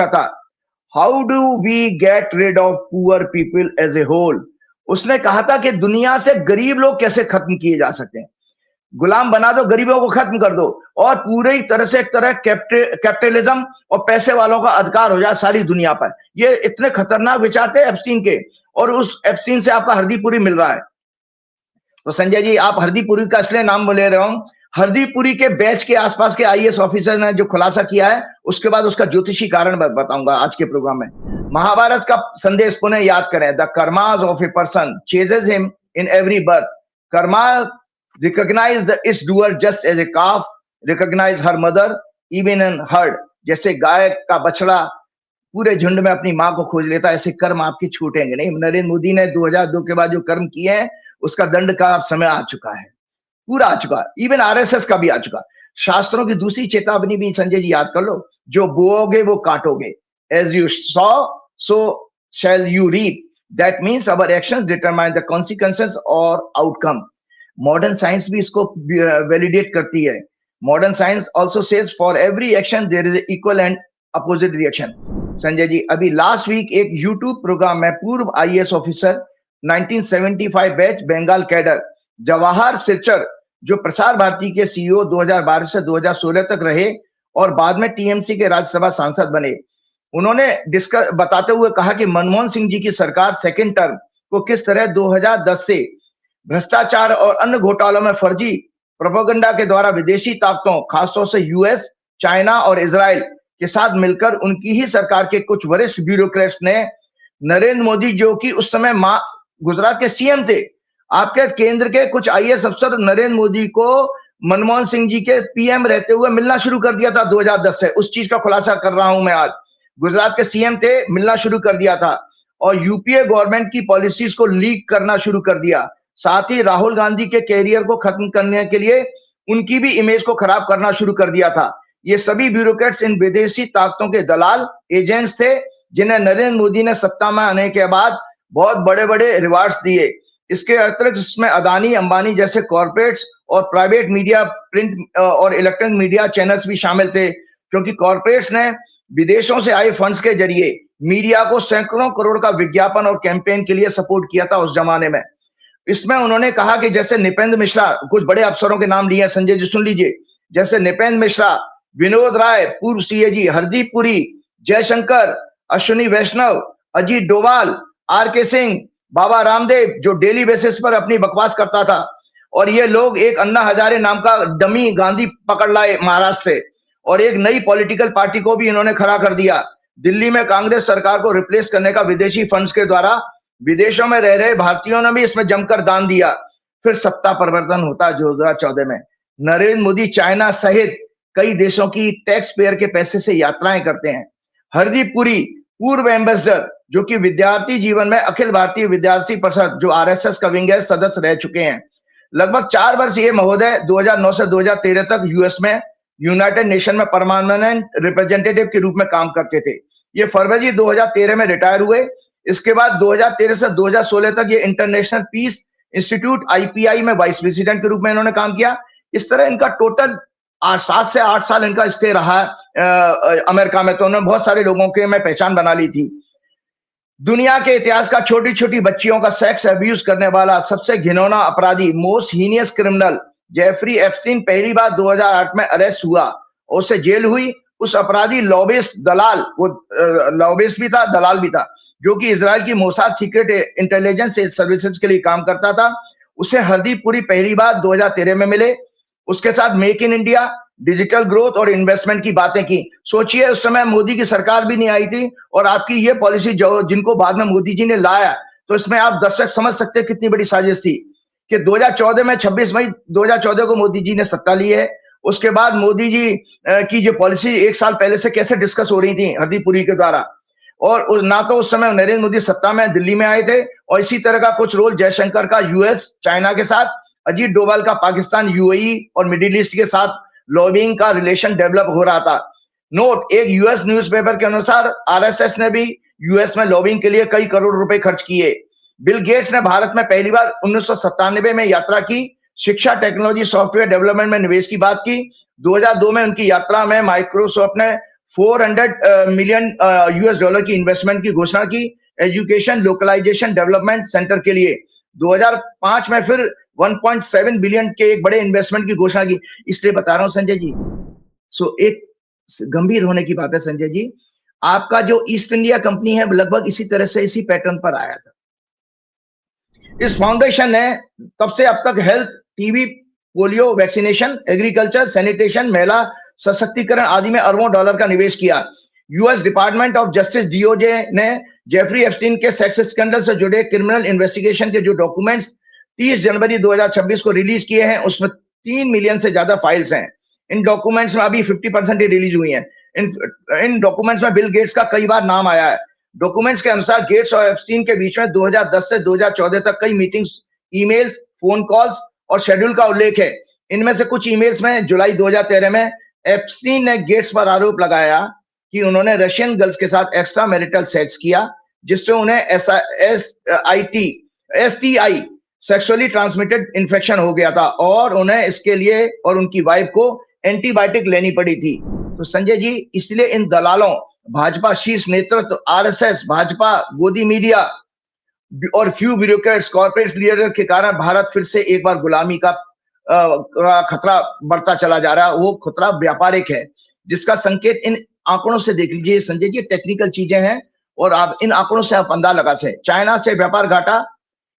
था, how do we get rid of poor people as a whole. उसने कहा था कि दुनिया से गरीब लोग कैसे खत्म किए जा सकते हैं, गुलाम बना दो, गरीबों को खत्म कर दो, और पूरी तरह से एक तरह कैपिटलिज्म और पैसे वालों का अधिकार हो जाए सारी दुनिया पर। ये इतने खतरनाक विचार थे एप्स्टीन के, और उस एप्स्टीन से आपका हरदीप पुरी मिल रहा है। तो संजय जी, आप हरदीप पुरी का इसलिए नाम ले रहे हो, हरदीप पुरी के बैच के आसपास के आईएएस ऑफिसर ने जो खुलासा किया है, उसके बाद उसका ज्योतिषी कारण बताऊंगा आज के प्रोग्राम में। महाभारत का संदेश पुनः याद करें, the karmas of a person chases him in every birth, karma recognise the is doer just as a calf recognise her mother even in herd. जैसे गाय का बछड़ा पूरे झुंड में अपनी मां को खोज लेता, ऐसे कर्म आपके छूटेंगे नहीं। नरेंद्र मोदी ने 2002 के बाद जो कर्म किए हैं, उसका दंड का समय आ चुका है, पूरा आ चुका, इवन आरएसएस का भी आ चुका। शास्त्रों की दूसरी चेतावनी भी संजय जी याद कर लो, जो बोओगे वो काटोगे, as you sow so shall you reap, that means our actions determine the consequences or outcome. Modern science भी इसको वैलिडेट करती है। Modern science also says for every action there is equal and opposite reaction. Sanjay ji, अभी last week एक YouTube program में पूर्व IAS officer 1975 batch Bengal cadre Jawahar Sircar, जो प्रसार भारती के सीईओ 2012 से 2016 तक रहे और बाद में टीएमसी के राज्यसभा सांसद बने, उन्होंने बताते हुए कहा कि मनमोहन सिंह जी की सरकार सेकेंड टर्म को किस तरह 2010 से भ्रष्टाचार और अन्य घोटालों में फर्जी प्रोपेगेंडा के द्वारा विदेशी ताकतों, खासतौर से यूएस, चाइना और इजराइल के साथ मिलकर उनकी ही सरकार के कुछ वरिष्ठ ब्यूरोक्रेट्स ने नरेंद्र मोदी, जो कि उस समय गुजरात के सीएम थे, आपके केंद्र के कुछ आईएएस अफसर नरेंद्र मोदी को मनमोहन सिंह जी के पीएम रहते हुए मिलना शुरू कर दिया था 2010 से। उस चीज का खुलासा कर रहा हूं मैं आज। गुजरात के सीएम थे, मिलना शुरू कर दिया था, और यूपीए गवर्नमेंट की पॉलिसीज को लीक करना शुरू कर दिया। साथ ही राहुल गांधी के कैरियर को खत्म करने के लिए उनकी भी इमेज को खराब करना शुरू कर दिया था। ये सभी ब्यूरोक्रेट्स इन विदेशी ताकतों के दलाल एजेंट्स थे, जिन्हें नरेंद्र मोदी ने सत्ता में आने के बाद बहुत बड़े बड़े रिवार्ड्स दिए। इसके अतिरिक्त इसमें अदानी, अंबानी जैसे कॉर्पोरेट्स और प्राइवेट मीडिया, प्रिंट और इलेक्ट्रॉनिक मीडिया चैनल्स भी शामिल थे, क्योंकि कॉर्पोरेट्स ने विदेशों से आए फंड्स के जरिए मीडिया को सैकड़ों करोड़ का विज्ञापन और कैंपेन के लिए सपोर्ट किया था उस जमाने में। इसमें उन्होंने कहा कि जैसे नृपेंद्र मिश्रा, कुछ बड़े अफसरों के नाम लिए संजय जी, सुन लीजिए, जैसे नृपेंद्र मिश्रा, विनोद राय पूर्व सीएजी, हरदीप पुरी, जयशंकर, अश्विनी वैष्णव, अजीत डोभाल, आरके सिंह, बाबा रामदेव, जो डेली बेसिस पर अपनी बकवास करता था, और ये लोग एक अन्ना हजारे नाम का डमी गांधी पकड़ लाए महाराष्ट्र से, और एक नई पॉलिटिकल पार्टी को भी इन्होंने खड़ा कर दिया। दिल्ली में कांग्रेस सरकार को रिप्लेस करने का विदेशी फंड्स के द्वारा विदेशों में रह रहे भारतीयों ने भी इसमें जमकर दान दिया। फिर सत्ता परिवर्तन होता 2014 में। नरेंद्र मोदी चाइना सहित कई देशों की टैक्स पेयर के पैसे से यात्राएं करते हैं। हरदीप पुरी पूर्व एम्बेसडर, जो कि विद्यार्थी जीवन में अखिल भारतीय विद्यार्थी परिषद, जो आरएसएस का विंग है, सदस्य रह चुके हैं। लगभग 4 वर्ष ये महोदय 2009 से 2013 तक यूएस में यूनाइटेड नेशन में परमानेंट रिप्रेजेंटेटिव के रूप में काम करते थे। ये फरवरी 2013 में रिटायर हुए। इसके बाद 2013 से 2016 तक ये इंटरनेशनल पीस इंस्टीट्यूट आईपीआई में वाइस प्रेसिडेंट के रूप में इन्होंने काम किया। इस तरह इनका टोटल 7 से 8 साल इनका स्टे रहा अमेरिका में। तो उन्होंने बहुत सारे लोगों के मैं पहचान बना ली थी। दुनिया के इतिहास का छोटी छोटी बच्चियों का सेक्स अब्यूज करने वाला सबसे घिनौना अपराधी, most heinous criminal Jeffrey Epstein पहली बार 2008 में अरेस्ट हुआ और उसे जेल हुई। उस अपराधी लॉबिस्ट दलाल, वो लॉबिस्ट भी था, दलाल भी था, जो कि इजराइल की मोसाद सीक्रेट इंटेलिजेंस सर्विसेज के लिए काम करता था। उसे हरदीप पुरी पहली बार 2013 में मिले। उसके साथ make in India, digital growth और इन्वेस्टमेंट की बातें की। सोचिए उस समय मोदी की सरकार भी नहीं आई थी और आपकी ये पॉलिसी जो जिनको बाद में मोदी जी ने लाया, तो इसमें आप दर्शक समझ सकते हैं कितनी बड़ी साजिश थी कि 2014 में 26 मई 2014 को मोदी जी ने सत्ता ली है। उसके बाद मोदी जी की जो पॉलिसी 1 साल पहले से कैसे डिस्कस हो रही थी हरदीप पुरी के द्वारा, और ना तो उस समय नरेंद्र मोदी सत्ता में दिल्ली में आए थे, और इसी तरह का कुछ रोल जयशंकर का यूएस चाइना के साथ, अजीत डोभाल का पाकिस्तान यूएई और मिडिल ईस्ट के साथ लॉबिंग का रिलेशन डेवलप हो रहा था। नोट, एक यूएस न्यूज़पेपर के अनुसार आरएसएस ने भी यूएस में लॉबिंग के लिए कई करोड़ रुपए खर्च किए। बिल गेट्स ने भारत में पहली बार 1997 में यात्रा की, शिक्षा, टेक्नोलॉजी, सॉफ्टवेयर डेवलपमेंट में निवेश की बात की। 2002 में उनकी यात्रा में माइक्रोसॉफ्ट ने $400 मिलियन यूएस डॉलर की इन्वेस्टमेंट की घोषणा की एजुकेशन लोकलाइजेशन डेवलपमेंट सेंटर के लिए। 2005 में फिर 1.7 बिलियन के एक बड़े इन्वेस्टमेंट की घोषणा की। इसलिए बता रहा हूं संजय जी, एक गंभीर होने की बात है संजय जी, आपका जो ईस्ट इंडिया कंपनी है लगभग इसी तरह से इसी पैटर्न पर आया था। इस फाउंडेशन ने तब से अब तक health, TB, polio vaccination, agriculture, sanitation, महिला सशक्तिकरण आदि में अरबों डॉलर का निवेश किया। US department of justice DOJ ने जेफरी एप्स्टीन के सेक्स स्कैंडल से जुड़े क्रिमिनल इन्वेस्टिगेशन के जो डॉक्यूमेंट्स 30 जनवरी 2026 को रिलीज किए हैं, उसमें 3 मिलियन से ज्यादा फाइल्स हैं। इन डॉक्यूमेंट्स में अभी 50% ही रिलीज हुई हैं। इन डॉक्यूमेंट्स में बिल गेट्स का कई बार नाम आया है। डॉक्यूमेंट्स के अनुसार गेट्स और एप्स्टीन के बीच में 2010 से 2014 तक कई मीटिंग्स, ईमेल्स, फोन कॉल्स और शेड्यूल का उल्लेख है। इनमें से कुछ ईमेल्स में जुलाई 2013 में एप्स्टीन ने गेट्स पर आरोप लगाया कि उन्होंने रशियन गर्ल्स के साथ एक्स्ट्रा मैरिटल सेक्स किया, जिससे उन्हें एसटीआई सेक्सुअली ट्रांसमिटेड इन्फेक्शन हो गया था और उन्हें इसके लिए और उनकी वाइफ को एंटीबायोटिक लेनी पड़ी थी। तो संजय जी, इसलिए इन दलालों, भाजपा शीर्ष नेतृत्व, आरएसएस, भाजपा, गोदी मीडिया और फ्यू ब्यूरोक्रेट्स, कॉर्पोरेट लीडर के कारण भारत फिर से एक बार गुलामी का खतरा बढ़ता चला जा रहा है। वो खतरा व्यापारिक है, जिसका संकेत इन आंकड़ों से देख लीजिए संजय जी। टेक्निकल चीजें हैं और आप इन आंकड़ों से आप अंदाजा लगा सकते हैं। चाइना से व्यापार घाटा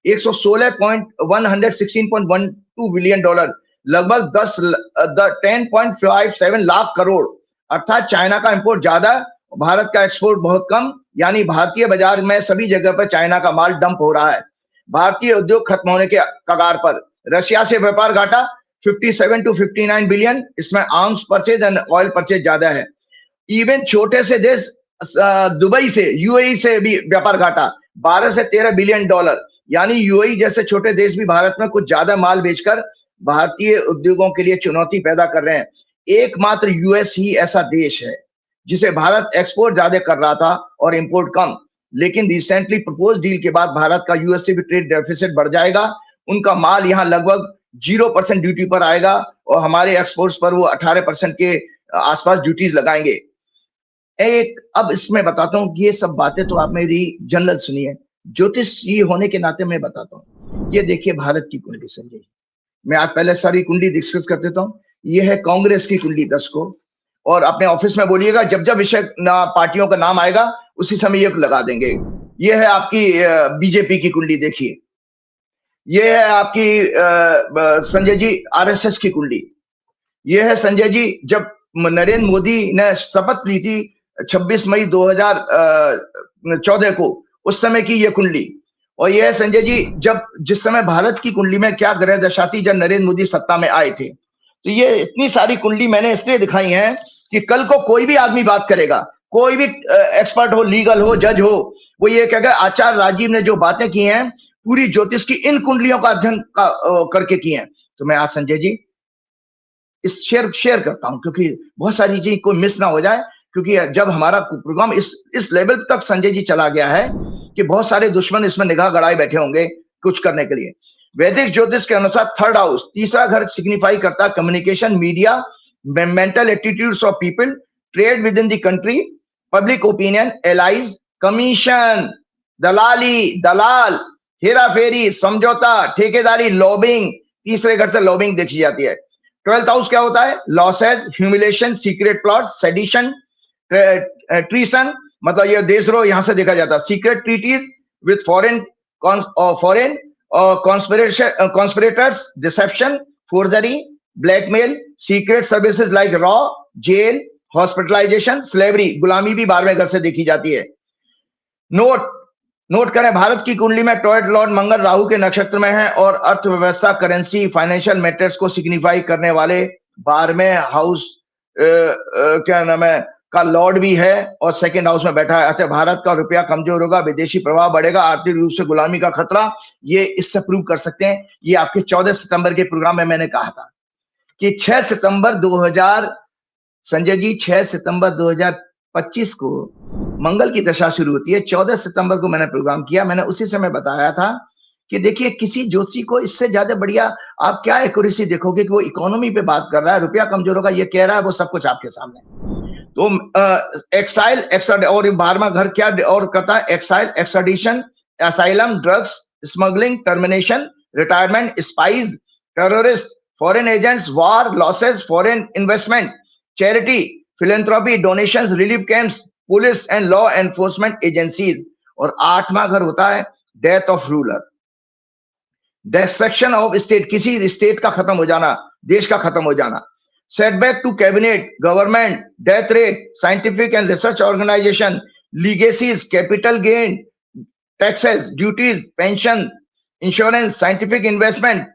116.12 बिलियन डॉलर, लगभग 10.57 लाख करोड़, अर्थात चाइना का इंपोर्ट ज्यादा, भारत का एक्सपोर्ट बहुत कम। यानी भारतीय बाजार में सभी जगह पर चाइना का माल डंप हो रहा है। भारतीय उद्योग खत्म होने के कगार पर। रशिया से व्यापार घाटा 57 to 59 बिलियन, इसमें arms purchase and oil purchase ज्यादा है। इवन छोटे से देश दुबई से, यूएई से भी व्यापार घाटा 12 से 13 बिलियन डॉलर। यानी यूएई जैसे छोटे देश भी भारत में कुछ ज्यादा माल बेचकर भारतीय उद्योगों के लिए चुनौती पैदा कर रहे हैं। एकमात्र यूएस ही ऐसा देश है जिसे भारत एक्सपोर्ट ज्यादा कर रहा था और इंपोर्ट कम। लेकिन रिसेंटली प्रपोज डील के बाद भारत का यूएस से भी ट्रेड डेफिसिट बढ़ जाएगा। उनका माल यहाँ लगभग 0% ड्यूटी पर आएगा और हमारे एक्सपोर्ट्स पर वो 18% के आसपास ड्यूटीज लगाएंगे। अब इसमें बताता हूँ, ये सब बातें तो आप मेरी जनरल सुनी है, ज्योतिषी होने के नाते मैं बताता हूँ। ये देखिए भारत की कुंडली संजय, मैं आज पहले सारी कुंडली डिस्कस कर देता हूँ। ये है कांग्रेस की कुंडली 10 को, और अपने ऑफिस में बोलिएगा जब जब विषय पार्टियों का नाम आएगा उसी समय ये लगा देंगे। ये है आपकी बीजेपी की कुंडली, देखिए। ये है आपकी संजय जी आरएसएस की कुंडली। ये है संजय जी जब नरेंद्र मोदी ने शपथ ली थी 26 मई 2014 को, उस समय की ये कुंडली। और यह है संजय जी जब जिस समय भारत की कुंडली में क्या ग्रह दशा थी जब नरेंद्र मोदी सत्ता में आए थे। तो ये इतनी सारी कुंडली मैंने इसलिए दिखाई है कि कल को कोई भी आदमी बात करेगा, कोई भी एक्सपर्ट हो, लीगल हो, जज हो, वो ये कहेगा आचार्य राजीव ने जो बातें की हैं पूरी ज्योतिष की इन कुंडलियों का अध्ययन करके की हैं। तो मैं आज संजय जी इस शेयर करता हूं क्योंकि बहुत सारी चीजें कोई मिस ना हो जाए, क्योंकि जब हमारा प्रोग्राम इस लेवल तक संजय जी चला गया है कि बहुत सारे दुश्मन इसमें निगाह गड़ाए बैठे होंगे कुछ करने के लिए। वैदिक ज्योतिष के अनुसार 3rd हाउस, तीसरा घर, सिग्निफाई करता है communication, media, mental attitudes of people, trade with in the country, public opinion, allies, commission, दलाली, दलाल, हेरा फेरी, समझौता, ठेकेदारी, लॉबिंग। तीसरे घर से लॉबिंग देखी जाती है। 12th हाउस क्या होता है? Losses, humiliation, secret plot, sedition, treason, मतलब ये देशद्रोह यहां से देखा जाता है। Secret treaties with foreign conspirators, deception, forgery, blackmail, secret services like रॉ, जेल, हॉस्पिटलाइजेशन, स्लेवरी, गुलामी भी 12वें घर से देखी जाती है। नोट करें, भारत की कुंडली में टॉयड लॉर्ड मंगल राहु के नक्षत्र में है और अर्थव्यवस्था, करेंसी, फाइनेंशियल मैटर्स को सिग्निफाई करने वाले 12वें हाउस क्या नाम है का लॉर्ड भी है और सेकंड हाउस में बैठा है। अच्छा, भारत का रुपया कमजोर होगा, विदेशी प्रभाव बढ़ेगा, आर्थिक रूप से गुलामी का खतरा, ये इससे प्रूव कर सकते हैं। ये आपके 14 सितंबर के प्रोग्राम में मैंने कहा था कि 6 सितंबर 2000 संजय जी 6 सितंबर 2025 को मंगल की दशा शुरू होती है। 14 सितंबर को मैंने प्रोग्राम किया, मैंने उसी समय बताया था कि देखिए किसी ज्योतिषी को इससे ज्यादा बढ़िया आप क्या एक्यूरेसी देखोगे कि वो इकोनॉमी पे बात कर रहा है, रुपया कमजोर होगा ये कह रहा है, वो सब कुछ आपके सामने। तो एक्साइल, और 12वां घर क्या और करता है? Exile, extradition, asylum, drugs, smuggling, termination, retirement, spies, terrorist, foreign agents, war, losses, foreign investment, charity, philanthropy, donations, relief camps, police and law enforcement agencies. और 8वां घर होता है death of ruler, destruction of state, किसी state का खत्म हो जाना, देश का खत्म हो जाना, setback to cabinet, government, death rate, scientific and research organisation, legacies, capital gain, taxes, duties, pension, insurance, scientific investment,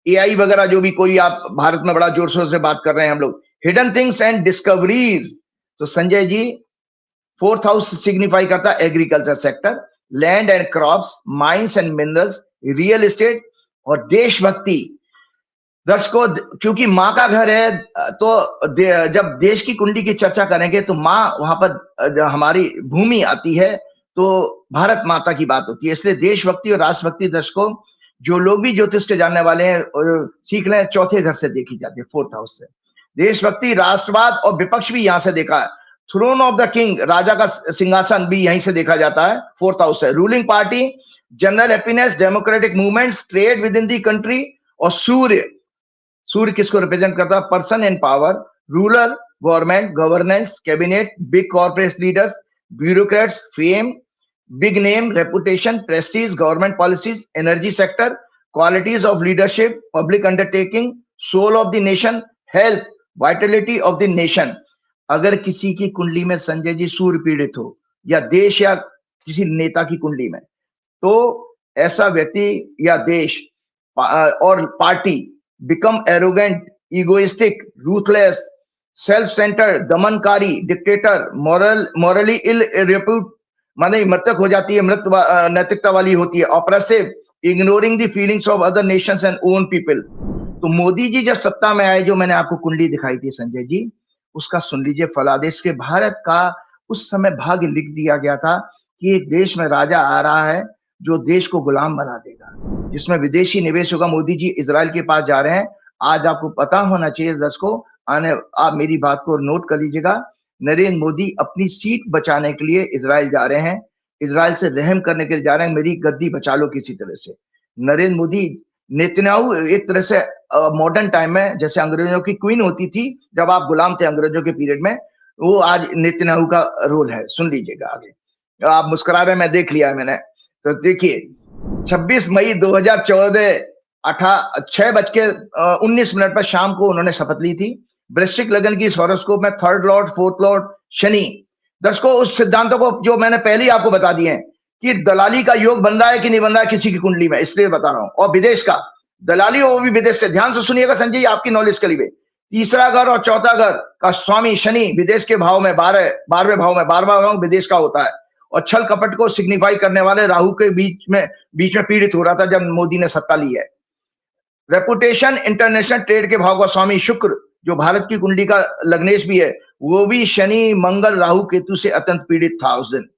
AI वगैरह जो भी कोई आप भारत में बड़ा जोर शोर से बात कर रहे हैं हम लोग, हिडन थिंग्स एंड डिस्कवरीज। तो Sanjay ji 4th house signify करता है agriculture sector, land and crops, mines and minerals, real estate और देशभक्ति। दर्शकों, क्योंकि माँ का घर है तो जब देश की कुंडली की चर्चा करेंगे तो माँ वहां पर हमारी भूमि आती है, तो भारत माता की बात होती है। इसलिए देशभक्ति और राष्ट्रभक्ति दर्शकों जो लोग भी ज्योतिष के जानने वाले हैं सीख लें, 4थे घर से देखी जाती है, 4th हाउस से। देशभक्ति, राष्ट्रवाद और विपक्ष भी यहां से देखा है। थ्रोन ऑफ द किंग, राजा का सिंहासन भी यहीं से देखा जाता है, 4th हाउस है। Ruling party, general happiness, democratic movements, trade within the country. और सूर्य किसको रिप्रेजेंट करता है? Person in power, ruler, government, governance, cabinet, big corporate leaders, bureaucrats, fame, big name, reputation, prestige, government policies, energy sector, qualities of leadership, public undertaking, soul of the nation, health, vitality of the nation. अगर किसी की कुंडली में संजय जी सूर्य पीड़ित हो या देश या किसी नेता की कुंडली में, तो ऐसा व्यक्ति या देश और party become arrogant, egoistic, ruthless, self centre, दमनकारी, डिक्टेटर, मॉरली इल रेप्यूट, माने मृतक हो जाती है, मृत नैतिकता वाली होती है, oppressive, ignoring the feelings of other Nations and own people. तो मोदी जी जब सत्ता में आए, जो मैंने आपको कुंडली दिखाई थी संजय जी, उसका सुन लीजिए फलादेश के। भारत का उस समय भाग्य लिख दिया गया था कि एक देश में राजा आ रहा है जो देश को गुलाम बना देगा, जिसमें विदेशी निवेश होगा। मोदी जी इजराइल के पास जा रहे हैं। आज आपको पता होना चाहिए दर्शकों, आप मेरी बात को नोट कर लीजिएगा, नरेंद्र मोदी अपनी सीट बचाने के लिए इजराइल जा रहे हैं, इजराइल से रहम करने के लिए जा रहे हैं, मेरी गद्दी बचा लो किसी तरह से। नरेंद्र मोदी, नेतन्याहू एक तरह से मॉडर्न टाइम में जैसे अंग्रेजों की क्वीन होती थी जब आप गुलाम थे अंग्रेजों के पीरियड में, वो आज नेतन्याहू का रोल है। सुन लीजिएगा आगे, आप मुस्कुरा रहे हैं, मैं देख लिया है मैंने। तो देखिए 26 मई 2014 6:19 पर शाम को उन्होंने शपथ ली थी। वृश्चिक लगन की हॉरोस्कोप में 3rd Lord, 4th Lord Shani. दर्शकों, उस सिद्धांतों को जो मैंने पहले ही आपको बता दिए हैं कि दलाली का योग बन रहा है कि नहीं बन रहा है किसी की कुंडली में, इसलिए बता रहा हूं। और विदेश का दलाली हो, वो भी विदेश से। ध्यान से सुनिएगा संजय, आपकी नॉलेज के लिए। 3रा घर और 4था घर का स्वामी शनि विदेश के भाव में 12वें भाव में, 12वां भाव विदेश का होता है। और छल कपट को सिग्निफाई करने वाले राहु के बीच में पीड़ित हो रहा था जब मोदी ने सत्ता ली है। रेपुटेशन, इंटरनेशनल ट्रेड के भाव का स्वामी शुक्र, जो भारत की कुंडली का लग्नेश भी है, वो भी शनि, मंगल, राहु, केतु से अत्यंत पीड़ित था उस दिन।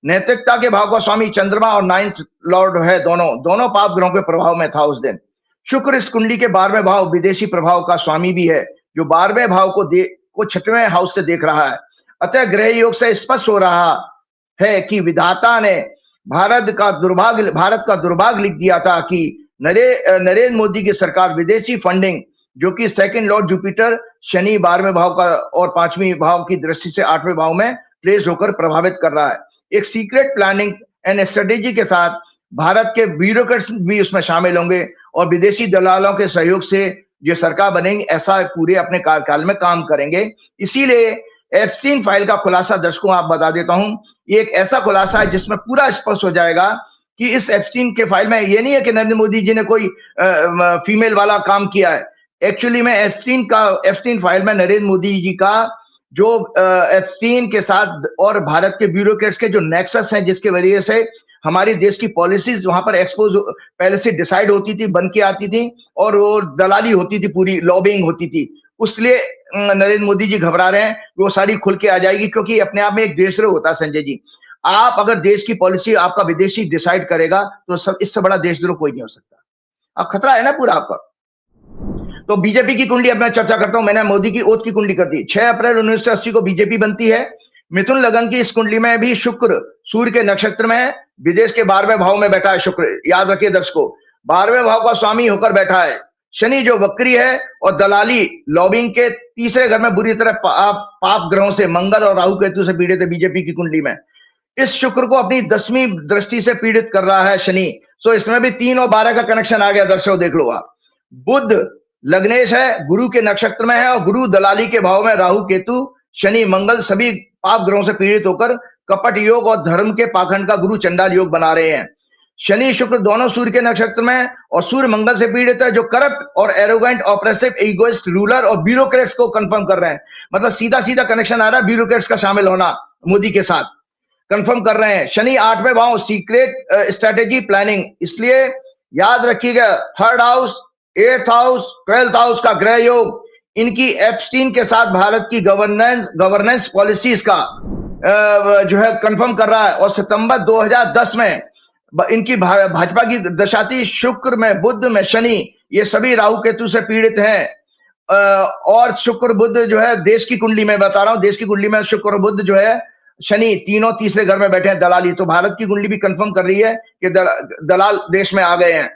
नैतिकता के भाव का स्वामी चंद्रमा और 9th लॉर्ड है, दोनों पाप ग्रहों के प्रभाव में था उस दिन। शुक्र इस कुंडली के 12वें भाव विदेशी प्रभाव का स्वामी भी है, जो 12वें भाव को 6वें हाउस से देख रहा है। अतः ग्रह योग से स्पष्ट हो रहा है कि विधाता ने भारत का दुर्भाग्य लिख दिया था कि नरेंद्र मोदी की सरकार विदेशी फंडिंग, जो कि 2nd लॉर्ड जुपिटर शनि 12वें भाव का और 5वें भाव की दृष्टि से 8वें भाव में प्लेस होकर प्रभावित कर रहा है। एक सीक्रेट प्लानिंग एंड स्ट्रेटेजी के साथ भारत के ब्यूरोक्रेट्स भी उसमें शामिल होंगे और विदेशी दलालों के सहयोग से जो सरकार बनेगी ऐसा पूरे अपने कार्यकाल में काम करेंगे। इसीलिए एप्स्टीन फाइल का खुलासा दर्शकों आप बता देता हूं, ये एक ऐसा खुलासा है जिसमें पूरा स्पष्ट हो जाएगा कि इस एप्स्टीन के फाइल में ये नहीं है कि नरेंद्र मोदी जी ने कोई फीमेल वाला काम किया है। एक्चुअली में एप्स्टीन फाइल में नरेंद्र मोदी जी का जो एप्स्टीन के साथ और भारत के ब्यूरोक्रेट्स के जो नेक्सस हैं, जिसके वजह से हमारे देश की पॉलिसीज वहां पर एक्सपोज पहले से डिसाइड होती थी, बन के आती थी, और वो दलाली होती थी, पूरी लॉबिंग होती थी। उसलिए नरेंद्र मोदी जी घबरा रहे हैं, वो सारी खुल के आ जाएगी, क्योंकि अपने आप में एक देशद्रोह होता है संजय जी। आप अगर देश की पॉलिसी आपका विदेशी डिसाइड करेगा तो सब इससे बड़ा देशद्रोह कोई नहीं हो सकता। अब खतरा है ना पूरा आपका। तो बीजेपी की कुंडली अब मैं चर्चा करता हूं। मैंने मोदी की ओथ की कुंडली कर दी। 6 अप्रैल 1980 को बीजेपी बनती है। मिथुन लगन की इस कुंडली में भी शुक्र सूर्य के नक्षत्र में है। विदेश के 12वें भाव में बैठा है शुक्र, याद रखिए दर्शकों, 12वें भाव का स्वामी होकर बैठा है। शनि जो वक्री है और दलाली लॉबिंग के तीसरे घर में बुरी तरह पाप ग्रहों से मंगल और राहु केतु से पीड़ित है बीजेपी की कुंडली में। इस शुक्र को अपनी 10वीं दृष्टि से पीड़ित कर रहा है शनि। सो इसमें भी 3 और 12 का कनेक्शन आ गया दर्शकों, देख लो आप। बुध लग्नेश है, गुरु के नक्षत्र में है, और गुरु दलाली के भाव में, राहु केतु शनि मंगल सभी पाप ग्रहों से पीड़ित होकर कपट योग और धर्म के पाखंड का गुरु चंडाल योग बना रहे हैं। शनि शुक्र दोनों सूर्य के नक्षत्र में और सूर्य मंगल से पीड़ित है, जो करप्ट और एरोगेंट ऑपरेसिव इगोइस्ट रूलर और ब्यूरोक्रेट्स को कंफर्म कर रहे हैं। मतलब सीधा सीधा कनेक्शन आ रहा है ब्यूरोक्रेट्स का शामिल होना मोदी के साथ, कंफर्म कर रहे हैं। शनि 8वें भाव सीक्रेट स्ट्रेटेजी प्लानिंग, इसलिए याद रखिएगा 3rd house, 8th house, 12th house का ग्रह योग इनकी एप्स्टीन के साथ भारत की गवर्नेंस पॉलिसीज का जो है कंफर्म कर रहा है। और सितंबर 2010 में इनकी भाजपा की दशा थी। शुक्र में, बुध में शनि, ये सभी राहु केतु से पीड़ित हैं। और शुक्र बुध जो है देश की कुंडली में बता रहा हूं, देश की कुंडली में शुक्र बुध जो है शनि तीनों तीसरे घर में बैठे हैं, दलाली। तो भारत की कुंडली भी कंफर्म कर रही है कि दलाल देश में आ गए हैं।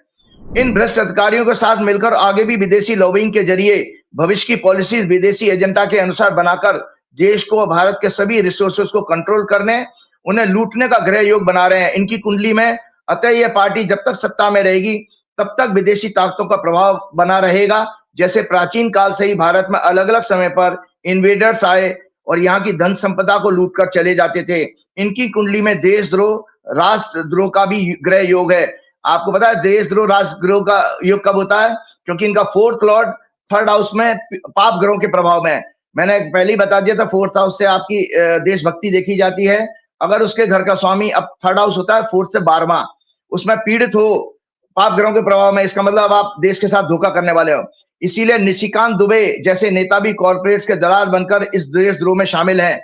इन भ्रष्ट अधिकारियों के साथ मिलकर आगे भी विदेशी लॉबिंग के जरिए भविष्य की पॉलिसीज विदेशी एजेंडा के अनुसार बनाकर देश को, भारत के सभी रिसोर्सेज को कंट्रोल करने, उन्हें लूटने का ग्रह योग बना रहे हैं इनकी कुंडली में। अतः यह पार्टी जब तक सत्ता में रहेगी तब तक विदेशी ताकतों का प्रभाव बना रहेगा। जैसे प्राचीन काल से ही भारत में अलग अलग समय पर इन्वेडर्स आए और यहाँ की धन संपदा को लूट कर चले जाते थे। इनकी कुंडली में देशद्रोह, राष्ट्रद्रोह का भी ग्रह योग है। आपको पता है देशद्रोह, राष्ट्रद्रोह का योग कब होता है? क्योंकि इनका 4th लॉर्ड 3rd हाउस में पाप ग्रहों के प्रभाव में है। मैंने पहले ही बता दिया था 4th हाउस से आपकी देशभक्ति देखी जाती है। अगर उसके घर का स्वामी अब 3rd हाउस होता है 4th से 12वां, उसमें पीड़ित हो पाप ग्रहों के प्रभाव में, इसका मतलब आप देश के साथ धोखा करने वाले हो। इसीलिए निशिकांत दुबे जैसे नेता भी कॉर्पोरेट्स के दलाल बनकर इस देशद्रोह में शामिल हैं।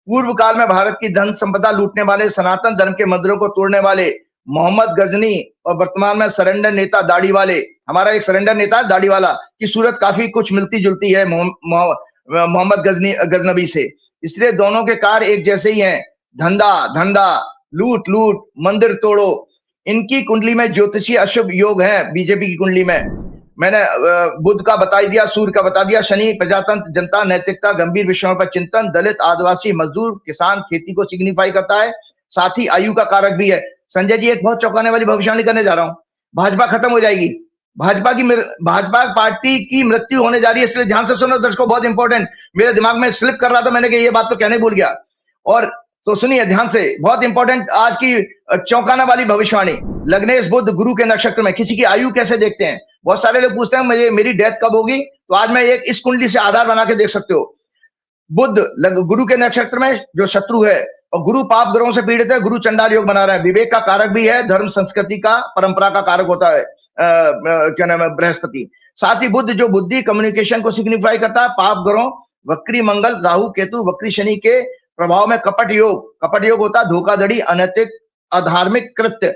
पूर्व काल में भारत की धन संपदा लूटने वाले, सनातन धर्म के मंदिरों को तोड़ने वाले मोहम्मद गजनी और वर्तमान में सरेंडर नेता दाढ़ी वाले, हमारा एक सरेंडर नेता है दाढ़ी वाला, की सूरत काफी कुछ मिलती जुलती है मोहम्मद गजनबी से। इसलिए दोनों के कार्य एक जैसे ही हैं, धंधा धंधा, लूट लूट, मंदिर तोड़ो। इनकी कुंडली में ज्योतिषीय अशुभ योग है बीजेपी की कुंडली में। मैंने बुध का बता दिया, सूर्य का बता दिया, शनि प्रजातंत्र, जनता, नैतिकता, गंभीर विषयों पर चिंतन, दलित, आदिवासी, मजदूर, किसान, खेती को सिग्निफाई करता है। साथ ही आयु का कारक भी है। संजय जी एक बहुत चौंकाने वाली भविष्यवाणी करने जा रहा हूं। भाजपा खत्म हो जाएगी, भाजपा पार्टी की मृत्यु होने जा रही है। इसलिए ध्यान से सुनो दर्शकों, बहुत इंपॉर्टेंट, मेरे दिमाग में स्लिप कर रहा था मैंने कि ये बात तो कहने भूल गया। और तो सुनिए ध्यान से, बहुत इंपॉर्टेंट आज की चौंकाने वाली भविष्यवाणी। लग्नेश बुध गुरु के नक्षत्र में किसी की आयु कैसे देखते हैं? बहुत सारे लोग पूछते हैं मेरी डेथ कब होगी, तो आज मैं एक इस कुंडली से आधार बना के देख सकते हो। बुध गुरु के नक्षत्र में जो शत्रु है, और गुरु पाप ग्रहों से पीड़ित है, गुरु चंडाल योग बना रहा है। विवेक का कारक भी है, धर्म संस्कृति का, परंपरा का कारक होता है क्या नाम है, बृहस्पति। साथ ही बुध जो बुद्धि, कम्युनिकेशन को सिग्निफाई करता है। पाप ग्रहों वक्री मंगल, राहु केतु, वक्री शनि के प्रभाव में कपट योग होता है, धोखाधड़ी, अनैतिक, अधार्मिक कृत्य,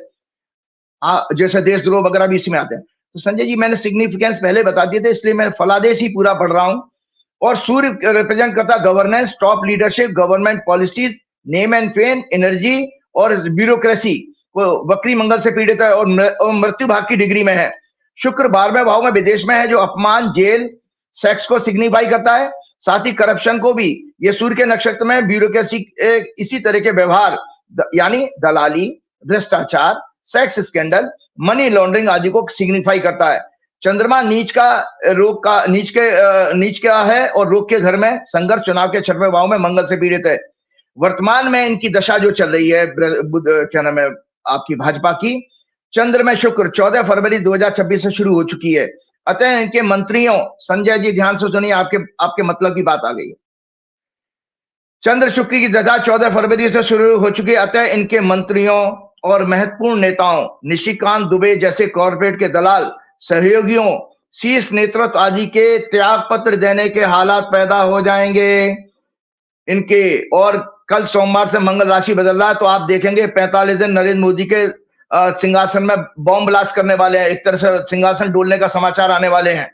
जैसे देशद्रोह वगैरह भी इसमें आते हैं। तो संजय जी मैंने सिग्निफिकेंस पहले बता दिए थे, इसलिए मैं फलादेश ही पूरा पढ़ रहा हूं। और सूर्य रिप्रेजेंट करता governance, top leadership, government policies, name and fame, energy और ब्यूरोक्रेसी को वक्री मंगल से पीड़ित है और मृत्यु भाग की डिग्री में है। शुक्र 12वें भाव में विदेश में है, जो अपमान, जेल, सेक्स को सिग्निफाई करता है। साथ ही करप्शन को भी, ये सूर्य के नक्षत्र में ब्यूरोक्रेसी, इसी तरह के व्यवहार यानी दलाली, भ्रष्टाचार, सेक्स स्कैंडल, मनी लॉन्ड्रिंग आदि को सिग्निफाई करता है। चंद्रमा नीच का है और रोग के घर में संघर्ष चुनाव के 6वें भाव में मंगल से पीड़ित है। वर्तमान में इनकी दशा जो चल रही है क्या नाम है आपकी भाजपा की, चंद्र में शुक्र 14 फरवरी 2026 से शुरू हो चुकी है। अतः इनके मंत्रियों, संजय जी ध्यान से सुनिए, आपके मतलब की बात आ गई है। चंद्र शुक्र की दशा 14 फरवरी से शुरू हो चुकी है। अतः इनके मंत्रियों और महत्वपूर्ण नेताओं, निशिकांत दुबे जैसे कॉर्पोरेट के दलाल, सहयोगियों, शीर्ष नेतृत्व आदि के त्याग पत्र देने के हालात पैदा हो जाएंगे इनके। और कल सोमवार से मंगल राशि बदल रहा है, तो आप देखेंगे 45 दिन नरेंद्र मोदी के सिंहासन में बॉम्ब ब्लास्ट करने वाले हैं, एक तरह से सिंहासन डोलने का समाचार आने वाले हैं।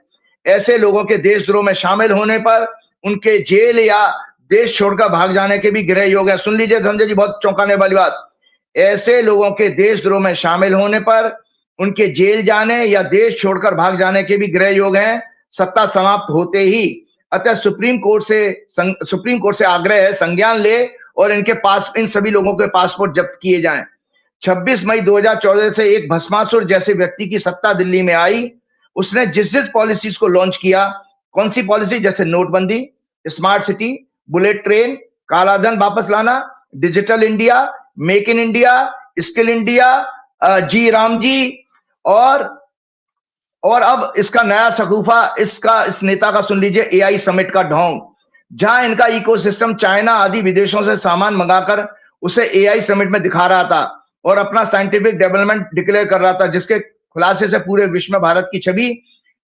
ऐसे लोगों के देशद्रोह में शामिल होने पर उनके जेल या देश छोड़कर भाग जाने के भी गृह योग है। सुन लीजिए संजय जी, बहुत चौंकाने वाली बात। ऐसे लोगों के देशद्रोह में शामिल होने पर उनके जेल जाने या देश छोड़कर भाग जाने के भी गृह योग हैं, सत्ता समाप्त होते ही। अतः सुप्रीम कोर्ट से आग्रह है, संज्ञान ले और इन सभी लोगों के पासपोर्ट जब्त किए जाएं। 26 मई 2014 से एक भस्मासुर जैसे व्यक्ति की सत्ता दिल्ली में आई। उसने जिस पॉलिसीज को लॉन्च किया, कौन सी पॉलिसी, जैसे नोटबंदी, स्मार्ट सिटी, बुलेट ट्रेन, कालाधन वापस लाना, digital India, make in India, skill India, G RAM G, और अब इसका नया शगुफा इस नेता का सुन लीजिए, एआई समिट का ढोंग, जहां इनका इकोसिस्टम चाइना आदि विदेशों से सामान मंगाकर उसे एआई समिट में दिखा रहा था और अपना साइंटिफिक डेवलपमेंट डिक्लेयर कर रहा था, जिसके खुलासे से पूरे विश्व में भारत की छवि,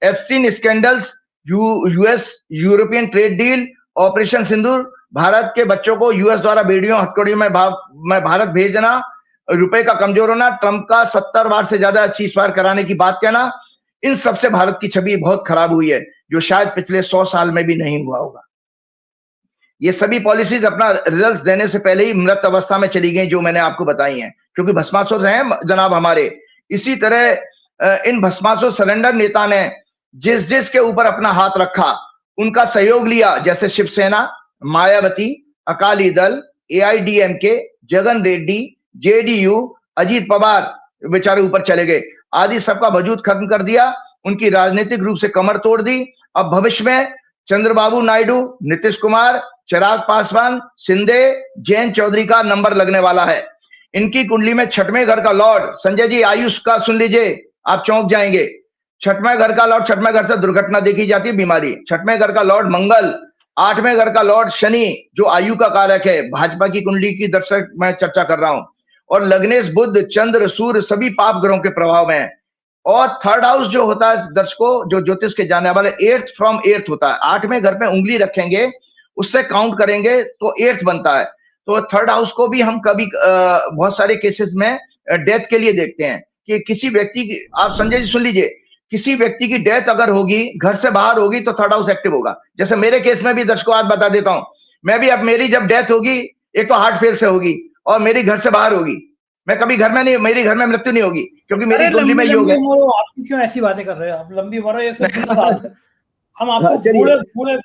Epstein scandals, European trade deal, operation Sindoor, Bharat के बच्चों को यूएस द्वारा बेड़ियों हथकड़ियों में भारत भेजना, रुपए का कमजोर होना, ट्रंप का 70 बार से ज्यादा सीज फायर कराने की बात कहना, इन सबसे भारत की छवि बहुत खराब हुई है, जो शायद पिछले 100 साल में भी नहीं हुआ होगा। ये सभी पॉलिसीज अपना रिजल्ट देने से पहले ही मृत अवस्था में चली गई, जो मैंने आपको बताई हैं, क्योंकि भस्मासुर हैं जनाब हमारे। इसी तरह इन भस्मासुर सरेंडर नेता ने जिस के ऊपर अपना हाथ रखा उनका सहयोग लिया, जैसे शिवसेना, मायावती, अकाली दल, एआईडीएमके, जगन रेड्डी, जेडीयू, अजीत पवार बेचारे ऊपर चले गए आदि, सबका वजूद खत्म कर दिया, उनकी राजनीतिक रूप से कमर तोड़ दी। अब भविष्य में चंद्रबाबू नायडू, नीतीश कुमार, चिराग पासवान, शिंदे, जयंत चौधरी का नंबर लगने वाला है। इनकी कुंडली में 6वें घर का लॉर्ड, संजय जी आयुष का सुन लीजिए, आप चौंक जाएंगे। 6वें घर का लॉर्ड, 6वें घर से दुर्घटना देखी जाती है, बीमारी। 6वें घर का लॉर्ड मंगल, 8वें घर का लॉर्ड शनि जो आयु का कारक है। भाजपा की कुंडली की दर्शक मैं चर्चा कर रहा हूं। और लग्नेश बुध, चंद्र, सूर्य सभी पाप ग्रहों के प्रभाव में है। और 3rd हाउस जो होता है दर्शकों, जो ज्योतिष के जानने वाले, 8th फ्रॉम 8th होता है। 8वें घर पे उंगली रखेंगे, उससे काउंट करेंगे तो 8th बनता है। तो 3rd हाउस को भी हम कभी बहुत सारे केसेस में डेथ के लिए देखते हैं कि किसी व्यक्ति की, आप संजय जी सुन लीजिए, किसी व्यक्ति की डेथ अगर होगी, घर से बाहर होगी, तो 3rd हाउस एक्टिव होगा। जैसे मेरे केस में भी दर्शकों आज बता देता हूं, मैं भी, अब मेरी जब डेथ होगी, एक तो हार्ट फेल से होगी और मेरी घर से बाहर होगी, मैं कभी घर में नहीं, मेरी घर में मृत्यु नहीं होगी, क्योंकि मेरी कुंडली में योग है। आप क्यों ऐसी बातें कर रहे हो? आप लंबी उम्र 120 साल से, हम आपको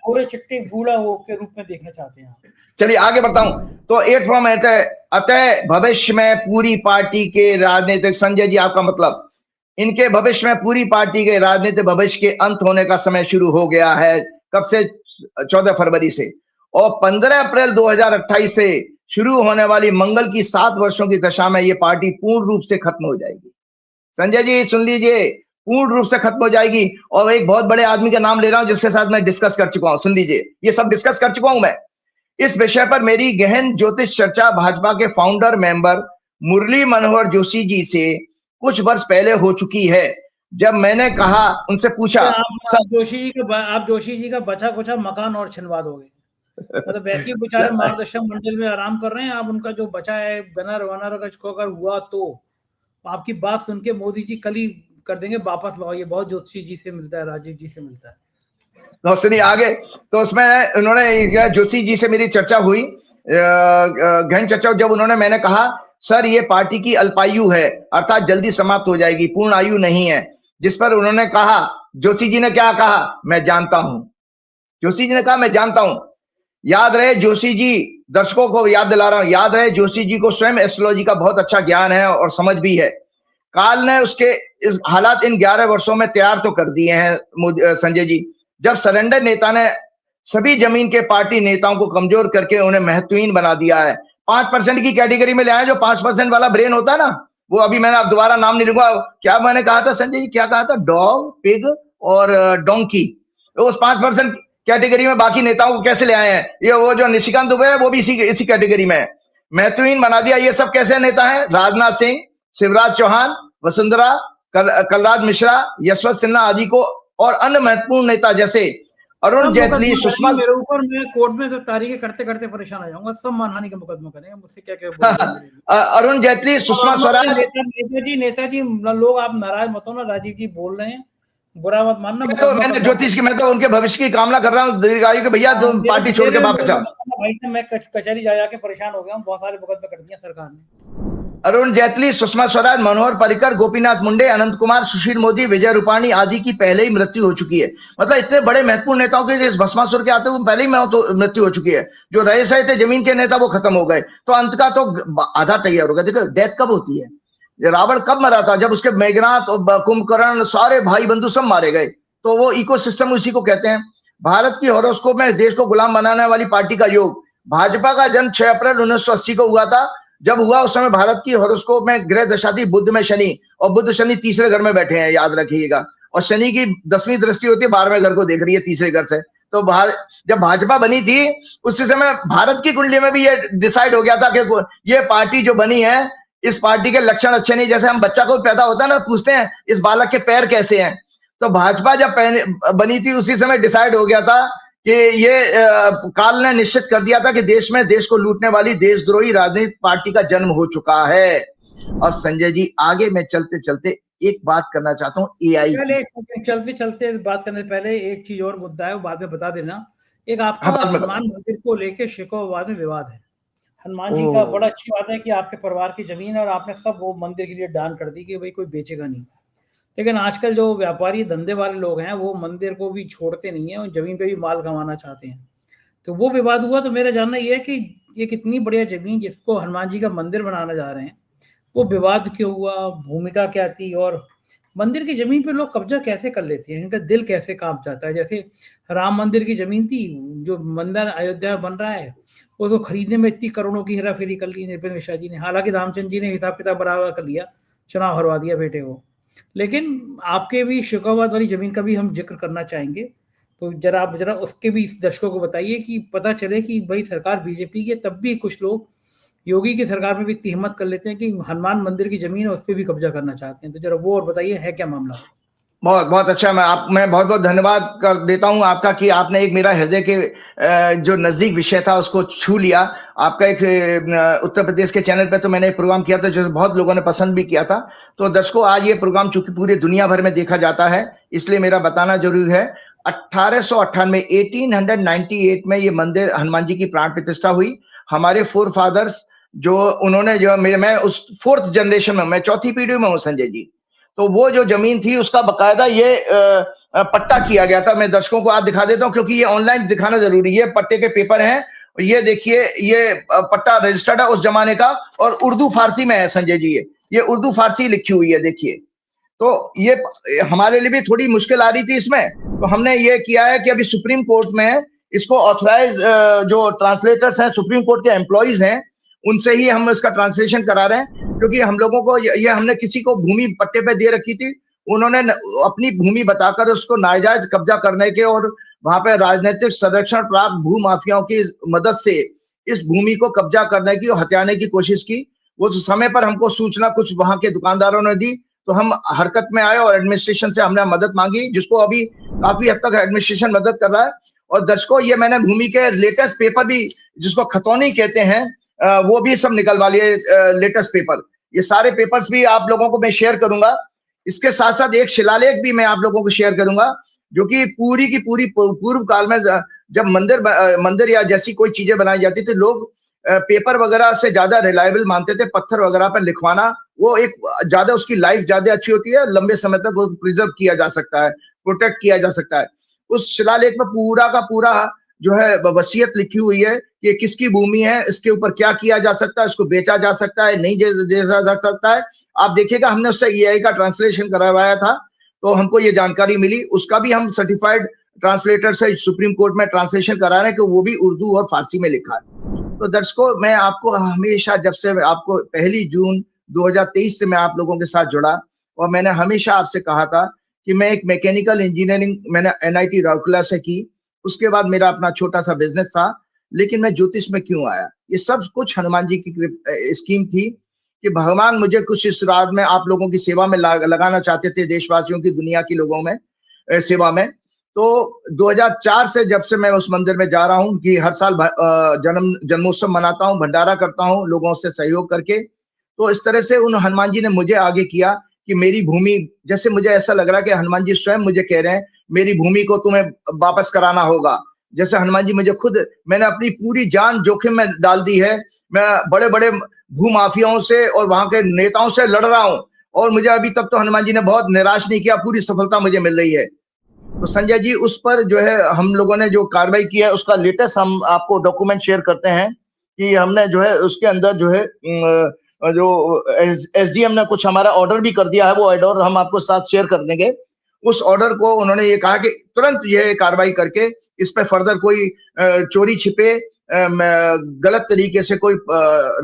गोरे चिट्टे बूढ़ा वो के रूप में देखना चाहते हैं। चलिए आगे बढ़ता हूं। तो 8 फ्रॉम 8 है। अतः भविष्य में पूरी पार्टी के राजनीतिक, संजय जी आपका मतलब, इनके भविष्य में पूरी पार्टी के राजनीतिक भविष्य के अंत होने का समय शुरू हो गया है। कब से? 14 फरवरी से। और 15 अप्रैल 2028 से शुरू होने वाली मंगल की 7 वर्षों की दशा में ये पार्टी पूर्ण रूप से खत्म हो जाएगी। संजय जी सुन लीजिए, पूर्ण रूप से खत्म हो जाएगी। और एक बहुत बड़े आदमी का नाम ले रहा हूं जिसके साथ मैं डिस्कस कर चुका हूं, सुन लीजिए, ये सब डिस्कस कर चुका हूं मैं। इस विषय पर मेरी गहन ज्योतिष चर्चा भाजपा के फाउंडर मेंबर मुरली मनोहर जोशी जी से कुछ वर्ष पहले हो चुकी है। जब मैंने कहा, उनसे पूछा, आप जोशी जी का बचा कुचा मकान और छिनवा दोगे? मतलब ऐसे बेचारे मार्गदर्शक मंडल में आराम कर रहे हैं, आप उनका जो बचा है गनर वनर का अगर हुआ तो आपकी बात सुन के मोदी जी कल ही कर देंगे वापस लाओ। ये बहुत जोशी जी से मिलता है, राजीव जी से मिलता है। तो सुनिए आगे। तो उसमें उन्होंने, जोशी जी से मेरी चर्चा हुई, गहन चर्चा। जब उन्होंने, मैंने कहा सर ये पार्टी की अल्पायु है, अर्थात जल्दी समाप्त हो जाएगी, पूर्ण आयु नहीं है। जिस पर उन्होंने कहा, जोशी जी ने क्या कहा, मैं जानता हूं। जोशी जी ने कहा मैं जानता हूं। याद रहे जोशी जी, दर्शकों को याद दिला रहा हूं, याद रहे जोशी जी को स्वयं एस्ट्रोलॉजी का बहुत अच्छा ज्ञान है और समझ भी है। काल ने उसके इस हालात इन 11 वर्षों में तैयार तो कर दिए हैं संजय जी। जब सरेंडर नेता ने सभी जमीन के पार्टी नेताओं को कमजोर करके उन्हें महत्वहीन बना दिया है। 5% की कैटेगरी में ले आए, जो 5% वाला ब्रेन होता है ना, वो अभी मैंने अब दोबारा नाम नहीं लूंगा, क्या मैंने कहा था संजय जी, क्या कहा था, डॉग, पिग और डोंकी, उस 5% कैटेगरी में बाकी नेताओं को कैसे ले आए हैं। ये वो जो निशिकांत दुबे है वो भी इसी कैटेगरी में है, महत्वहीन बना दिया। ये सब कैसे नेता है? राजनाथ सिंह, शिवराज चौहान, वसुंधरा, कलराज मिश्रा, यशवंत सिन्हा आदि को, और अन्य महत्वपूर्ण नेता जैसे अरुण जेटली, सुषमा, मेरे ऊपर, मैं कोर्ट में तो तारीखें करते करते परेशान आ जाऊंगा, सब मानहानि का मुकदमा करेंगे मुझसे, क्या क्या अरुण जेटली, सुषमा स्वराज, नेताजी लोग, आप नाराज मत हो ना, राजीव जी बोल रहे हैं, बुरा मत मानना। तो मैंने ज्योतिष की, मैं तो उनके भविष्य की कामना कर रहा हूँ, दीर्घायु के। भैया तुम पार्टी छोड़ के वापस आओ। भाई मैं कचहरी जा जाके परेशान हो गया हूँ, बहुत सारे मुकदमे कर दिए सरकार ने। अरुण जेटली, सुषमा स्वराज, मनोहर पर्रिकर, गोपीनाथ मुंडे, अनंत कुमार, सुशील मोदी, विजय रूपाणी आदि की पहले ही मृत्यु हो चुकी है। मतलब इतने बड़े महत्वपूर्ण नेताओं की इस भस्मासुर के आते हुए पहले ही मृत्यु हो चुकी है। जो रहे सहे थे जमीन के नेता वो खत्म हो गए, तो अंत का तो आधा तैयार हो गया। देखो डेथ कब होती है, रावण कब मरा था? जब उसके मेघनाथ और कुंभकर्ण सारे भाई बंधु सब मारे गए। तो वो इकोसिस्टम उसी को कहते हैं। भारत की हॉरोस्कोप में देश को गुलाम बनाने वाली पार्टी का योग। भाजपा का जन्म 6 अप्रैल 1980 को हुआ था। जब हुआ उस समय भारत की हॉरोस्कोप में ग्रह दशा थी बुध में शनि, और बुध शनि तीसरे घर में बैठे हैं, याद रखिएगा। और शनि की 10वीं दृष्टि होती है 12वें घर को देख रही है तीसरे घर से। तो जब भाजपा बनी थी उस समय भारत की कुंडली में भी ये डिसाइड हो गया था कि ये पार्टी जो बनी है, इस पार्टी के लक्षण अच्छे नहीं। जैसे हम बच्चा को पैदा होता है ना, पूछते हैं इस बालक के पैर कैसे हैं, तो भाजपा जब बनी थी उसी समय डिसाइड हो गया था कि ये काल ने निश्चित कर दिया था कि देश में देश को लूटने वाली देशद्रोही राजनीतिक पार्टी का जन्म हो चुका है। और संजय जी आगे मैं चलते चलते एक बात करना चाहता हूँ एआई। चलते चलते बात करने से पहले एक चीज और मुद्दा है, वो बाद में बता देना। एक आपका हनुमान मंदिर को लेके शिकोवाद में विवाद है। हनुमान जी का बड़ा अच्छी बात है कि आपके परिवार की जमीन है और आपने सब वो मंदिर के लिए दान कर दी कि भाई कोई बेचेगा नहीं। लेकिन आजकल जो व्यापारी धंधे वाले लोग हैं वो मंदिर को भी छोड़ते नहीं है और जमीन पे भी माल कमाना चाहते हैं। तो वो विवाद हुआ। तो मेरा जानना ये है कि ये कितनी बढ़िया जमीन जिसको हनुमान जी का मंदिर बनाना जा रहे हैं, वो विवाद क्यों हुआ, भूमिका क्या थी, और मंदिर की जमीन पे लोग कब्जा कैसे कर लेते हैं, इनका दिल कैसे कांप जाता है। जैसे राम मंदिर की जमीन थी, जो मंदिर अयोध्या बन रहा है, उसको खरीदने में इतनी करोड़ों की हेराफेरी कर ली नृपेंद्र मिश्रा जी ने। हालांकि रामचंद्र जी ने हिसाब किताब बराबर कर लिया, चुनाव हरवा दिया बेटे को। लेकिन आपके भी शिकोवाद वाली जमीन का भी हम जिक्र करना चाहेंगे, तो जरा उसके भी दर्शकों को बताइए कि पता चले कि भाई सरकार बीजेपी की, तब भी कुछ लोग योगी की सरकार में भी इतनी हिम्मत कर लेते हैं कि हनुमान मंदिर की जमीन है उस पर भी कब्जा करना चाहते हैं। तो जरा वो और बताइए, है क्या मामला? बहुत बहुत अच्छा। मैं बहुत बहुत धन्यवाद कर देता हूं आपका कि आपने एक मेरा हृदय के जो नजदीक विषय था उसको छू लिया। आपका एक उत्तर प्रदेश के चैनल पे तो मैंने एक प्रोग्राम किया था जो बहुत लोगों ने पसंद भी किया था। तो दर्शकों आज ये प्रोग्राम चूंकि पूरी दुनिया भर में देखा जाता है इसलिए मेरा बताना जरूरी है। 1898 में ये मंदिर हनुमान जी की प्राण प्रतिष्ठा हुई। हमारे फोर फादर्स जो उन्होंने जो मैं उस 4th जनरेशन में, मैं 4थी पीढ़ी में हूँ संजय जी। तो वो जो जमीन थी उसका बकायदा ये पट्टा किया गया था। मैं दर्शकों को आज दिखा देता हूं क्योंकि ये ऑनलाइन दिखाना जरूरी है। पट्टे के पेपर हैं, ये देखिए, ये पट्टा रजिस्टर्ड है उस जमाने का और उर्दू फारसी में है संजय जी। ये उर्दू फारसी लिखी हुई है, देखिए। तो ये हमारे लिए भी थोड़ी मुश्किल आ रही थी इसमें, तो हमने ये किया है कि अभी सुप्रीम कोर्ट में इसको ऑथराइज जो ट्रांसलेटर्स हैं, सुप्रीम कोर्ट के एम्प्लॉइज हैं, उनसे ही हम इसका ट्रांसलेशन करा रहे हैं। क्योंकि हम लोगों को ये हमने किसी को भूमि पट्टे पे दे रखी थी, उन्होंने अपनी भूमि बताकर उसको नाजायज कब्जा करने के और वहां पे राजनीतिक संरक्षण प्राप्त भू माफियाओं की मदद से इस भूमि को कब्जा करने की और हथियाने की कोशिश की। वो समय पर हमको सूचना कुछ वहां के दुकानदारों ने दी तो हम हरकत में आए और एडमिनिस्ट्रेशन से हमने मदद मांगी, जिसको अभी काफी हद तक एडमिनिस्ट्रेशन मदद कर रहा है। और दर्शकों ये मैंने भूमि के लेटेस्ट पेपर भी, जिसको खतौनी कहते हैं, वो भी सब निकलवा लिए, लेटेस्ट पेपर। ये सारे पेपर्स भी आप लोगों को मैं शेयर करूंगा। इसके साथ साथ एक शिलालेख भी मैं आप लोगों को शेयर करूंगा जो कि पूरी की पूरी पूर्व काल में जब मंदिर या जैसी कोई चीजें बनाई जाती थी, लोग पेपर वगैरह से ज्यादा रिलायबल मानते थे। पत्थर वगैरह पर लिखवाना वो एक ज्यादा, उसकी लाइफ ज्यादा अच्छी होती है, लंबे समय तक वो प्रिजर्व किया जा सकता है, प्रोटेक्ट किया जा सकता है। उस शिलालेख में पूरा का पूरा जो है वसीयत लिखी हुई है कि किसकी भूमि है, इसके ऊपर क्या किया जा सकता है, इसको बेचा जा सकता है, नहीं बेचा जा सकता है। आप देखिएगा हमने उससे EI का ट्रांसलेशन करवाया था, तो हमको ये जानकारी मिली। उसका भी हम सर्टिफाइड ट्रांसलेटर से सुप्रीम कोर्ट में ट्रांसलेशन करा रहे हैं कि वो भी उर्दू और फारसी में लिखा है। तो दर्शकों, मैं आपको हमेशा, जब से आपको 1 जून 2023 से मैं आप लोगों के साथ जुड़ा, और मैंने हमेशा आपसे कहा था कि मैं एक मैकेनिकल इंजीनियरिंग मैंने NIT राउरकेला से की, उसके बाद मेरा अपना छोटा सा बिजनेस था, लेकिन मैं ज्योतिष में क्यों आया? ये सब कुछ हनुमान जी की स्कीम थी कि भगवान मुझे कुछ इस रात में आप लोगों की सेवा में लगाना चाहते थे, देशवासियों की, दुनिया की लोगों में सेवा में। तो 2004 से जब से मैं उस मंदिर में जा रहा हूँ कि हर साल जन्मोत्सव मनाता हूँ, भंडारा करता हूँ लोगों से सहयोग करके। तो इस तरह से उन हनुमान जी ने मुझे आगे किया कि मेरी भूमि, जैसे मुझे ऐसा लग रहा है कि हनुमान जी स्वयं मुझे कह रहे हैं मेरी भूमि को तुम्हें वापस कराना होगा। जैसे हनुमान जी मुझे खुद, मैंने अपनी पूरी जान जोखिम में डाल दी है, मैं बड़े बड़े भूमाफियाओं से और वहां के नेताओं से लड़ रहा हूं, और मुझे अभी तक तो हनुमान जी ने बहुत निराश नहीं किया, पूरी सफलता मुझे मिल रही है। तो संजय जी, उस पर जो है हम लोगों ने जो कार्रवाई की है उसका लेटेस्ट हम आपको डॉक्यूमेंट शेयर करते हैं कि हमने जो है उसके अंदर जो है जो SDM ने कुछ हमारा ऑर्डर भी कर दिया है, वो ऑर्डर हम आपको साथ शेयर कर देंगे। उस ऑर्डर को उन्होंने ये कहा कि तुरंत ये कार्रवाई करके इस पे फर्दर कोई चोरी छिपे गलत तरीके से कोई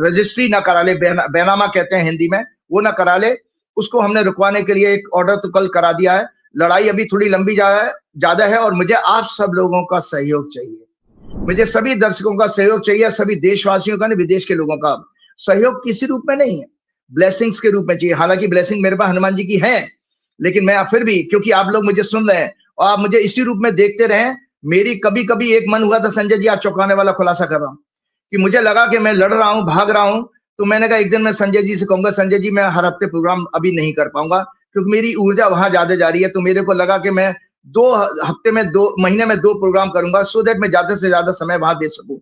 रजिस्ट्री ना करा ले, बैनामा कहते हैं हिंदी में, वो ना करा ले, उसको हमने रुकवाने के लिए एक ऑर्डर तो कल करा दिया है। लड़ाई अभी थोड़ी लंबी ज्यादा है, और मुझे आप सब लोगों का सहयोग चाहिए, मुझे सभी दर्शकों का सहयोग चाहिए, सभी देशवासियों का, नहीं विदेश के लोगों का सहयोग किसी रूप में नहीं है, ब्लेसिंग्स के रूप में चाहिए। हालांकि ब्लेसिंग मेरे पास हनुमान जी की है, लेकिन मैं फिर भी, क्योंकि आप लोग मुझे सुन रहे हैं और आप मुझे इसी रूप में देखते रहें, मेरी कभी कभी एक मन हुआ था संजय जी, आज चौंकाने वाला खुलासा कर रहा हूं, कि मुझे लगा कि मैं लड़ रहा हूं, भाग रहा हूं, तो मैंने कहा एक दिन मैं संजय जी से कहूंगा, संजय जी मैं हर हफ्ते प्रोग्राम अभी नहीं कर पाऊंगा क्योंकि मेरी ऊर्जा वहां ज्यादा जा रही है। तो मेरे को लगा कि मैं 2 हफ्ते में, 2 महीने में 2 प्रोग्राम करूंगा, सो दैट मैं ज्यादा से ज्यादा समय वहां दे सकूं।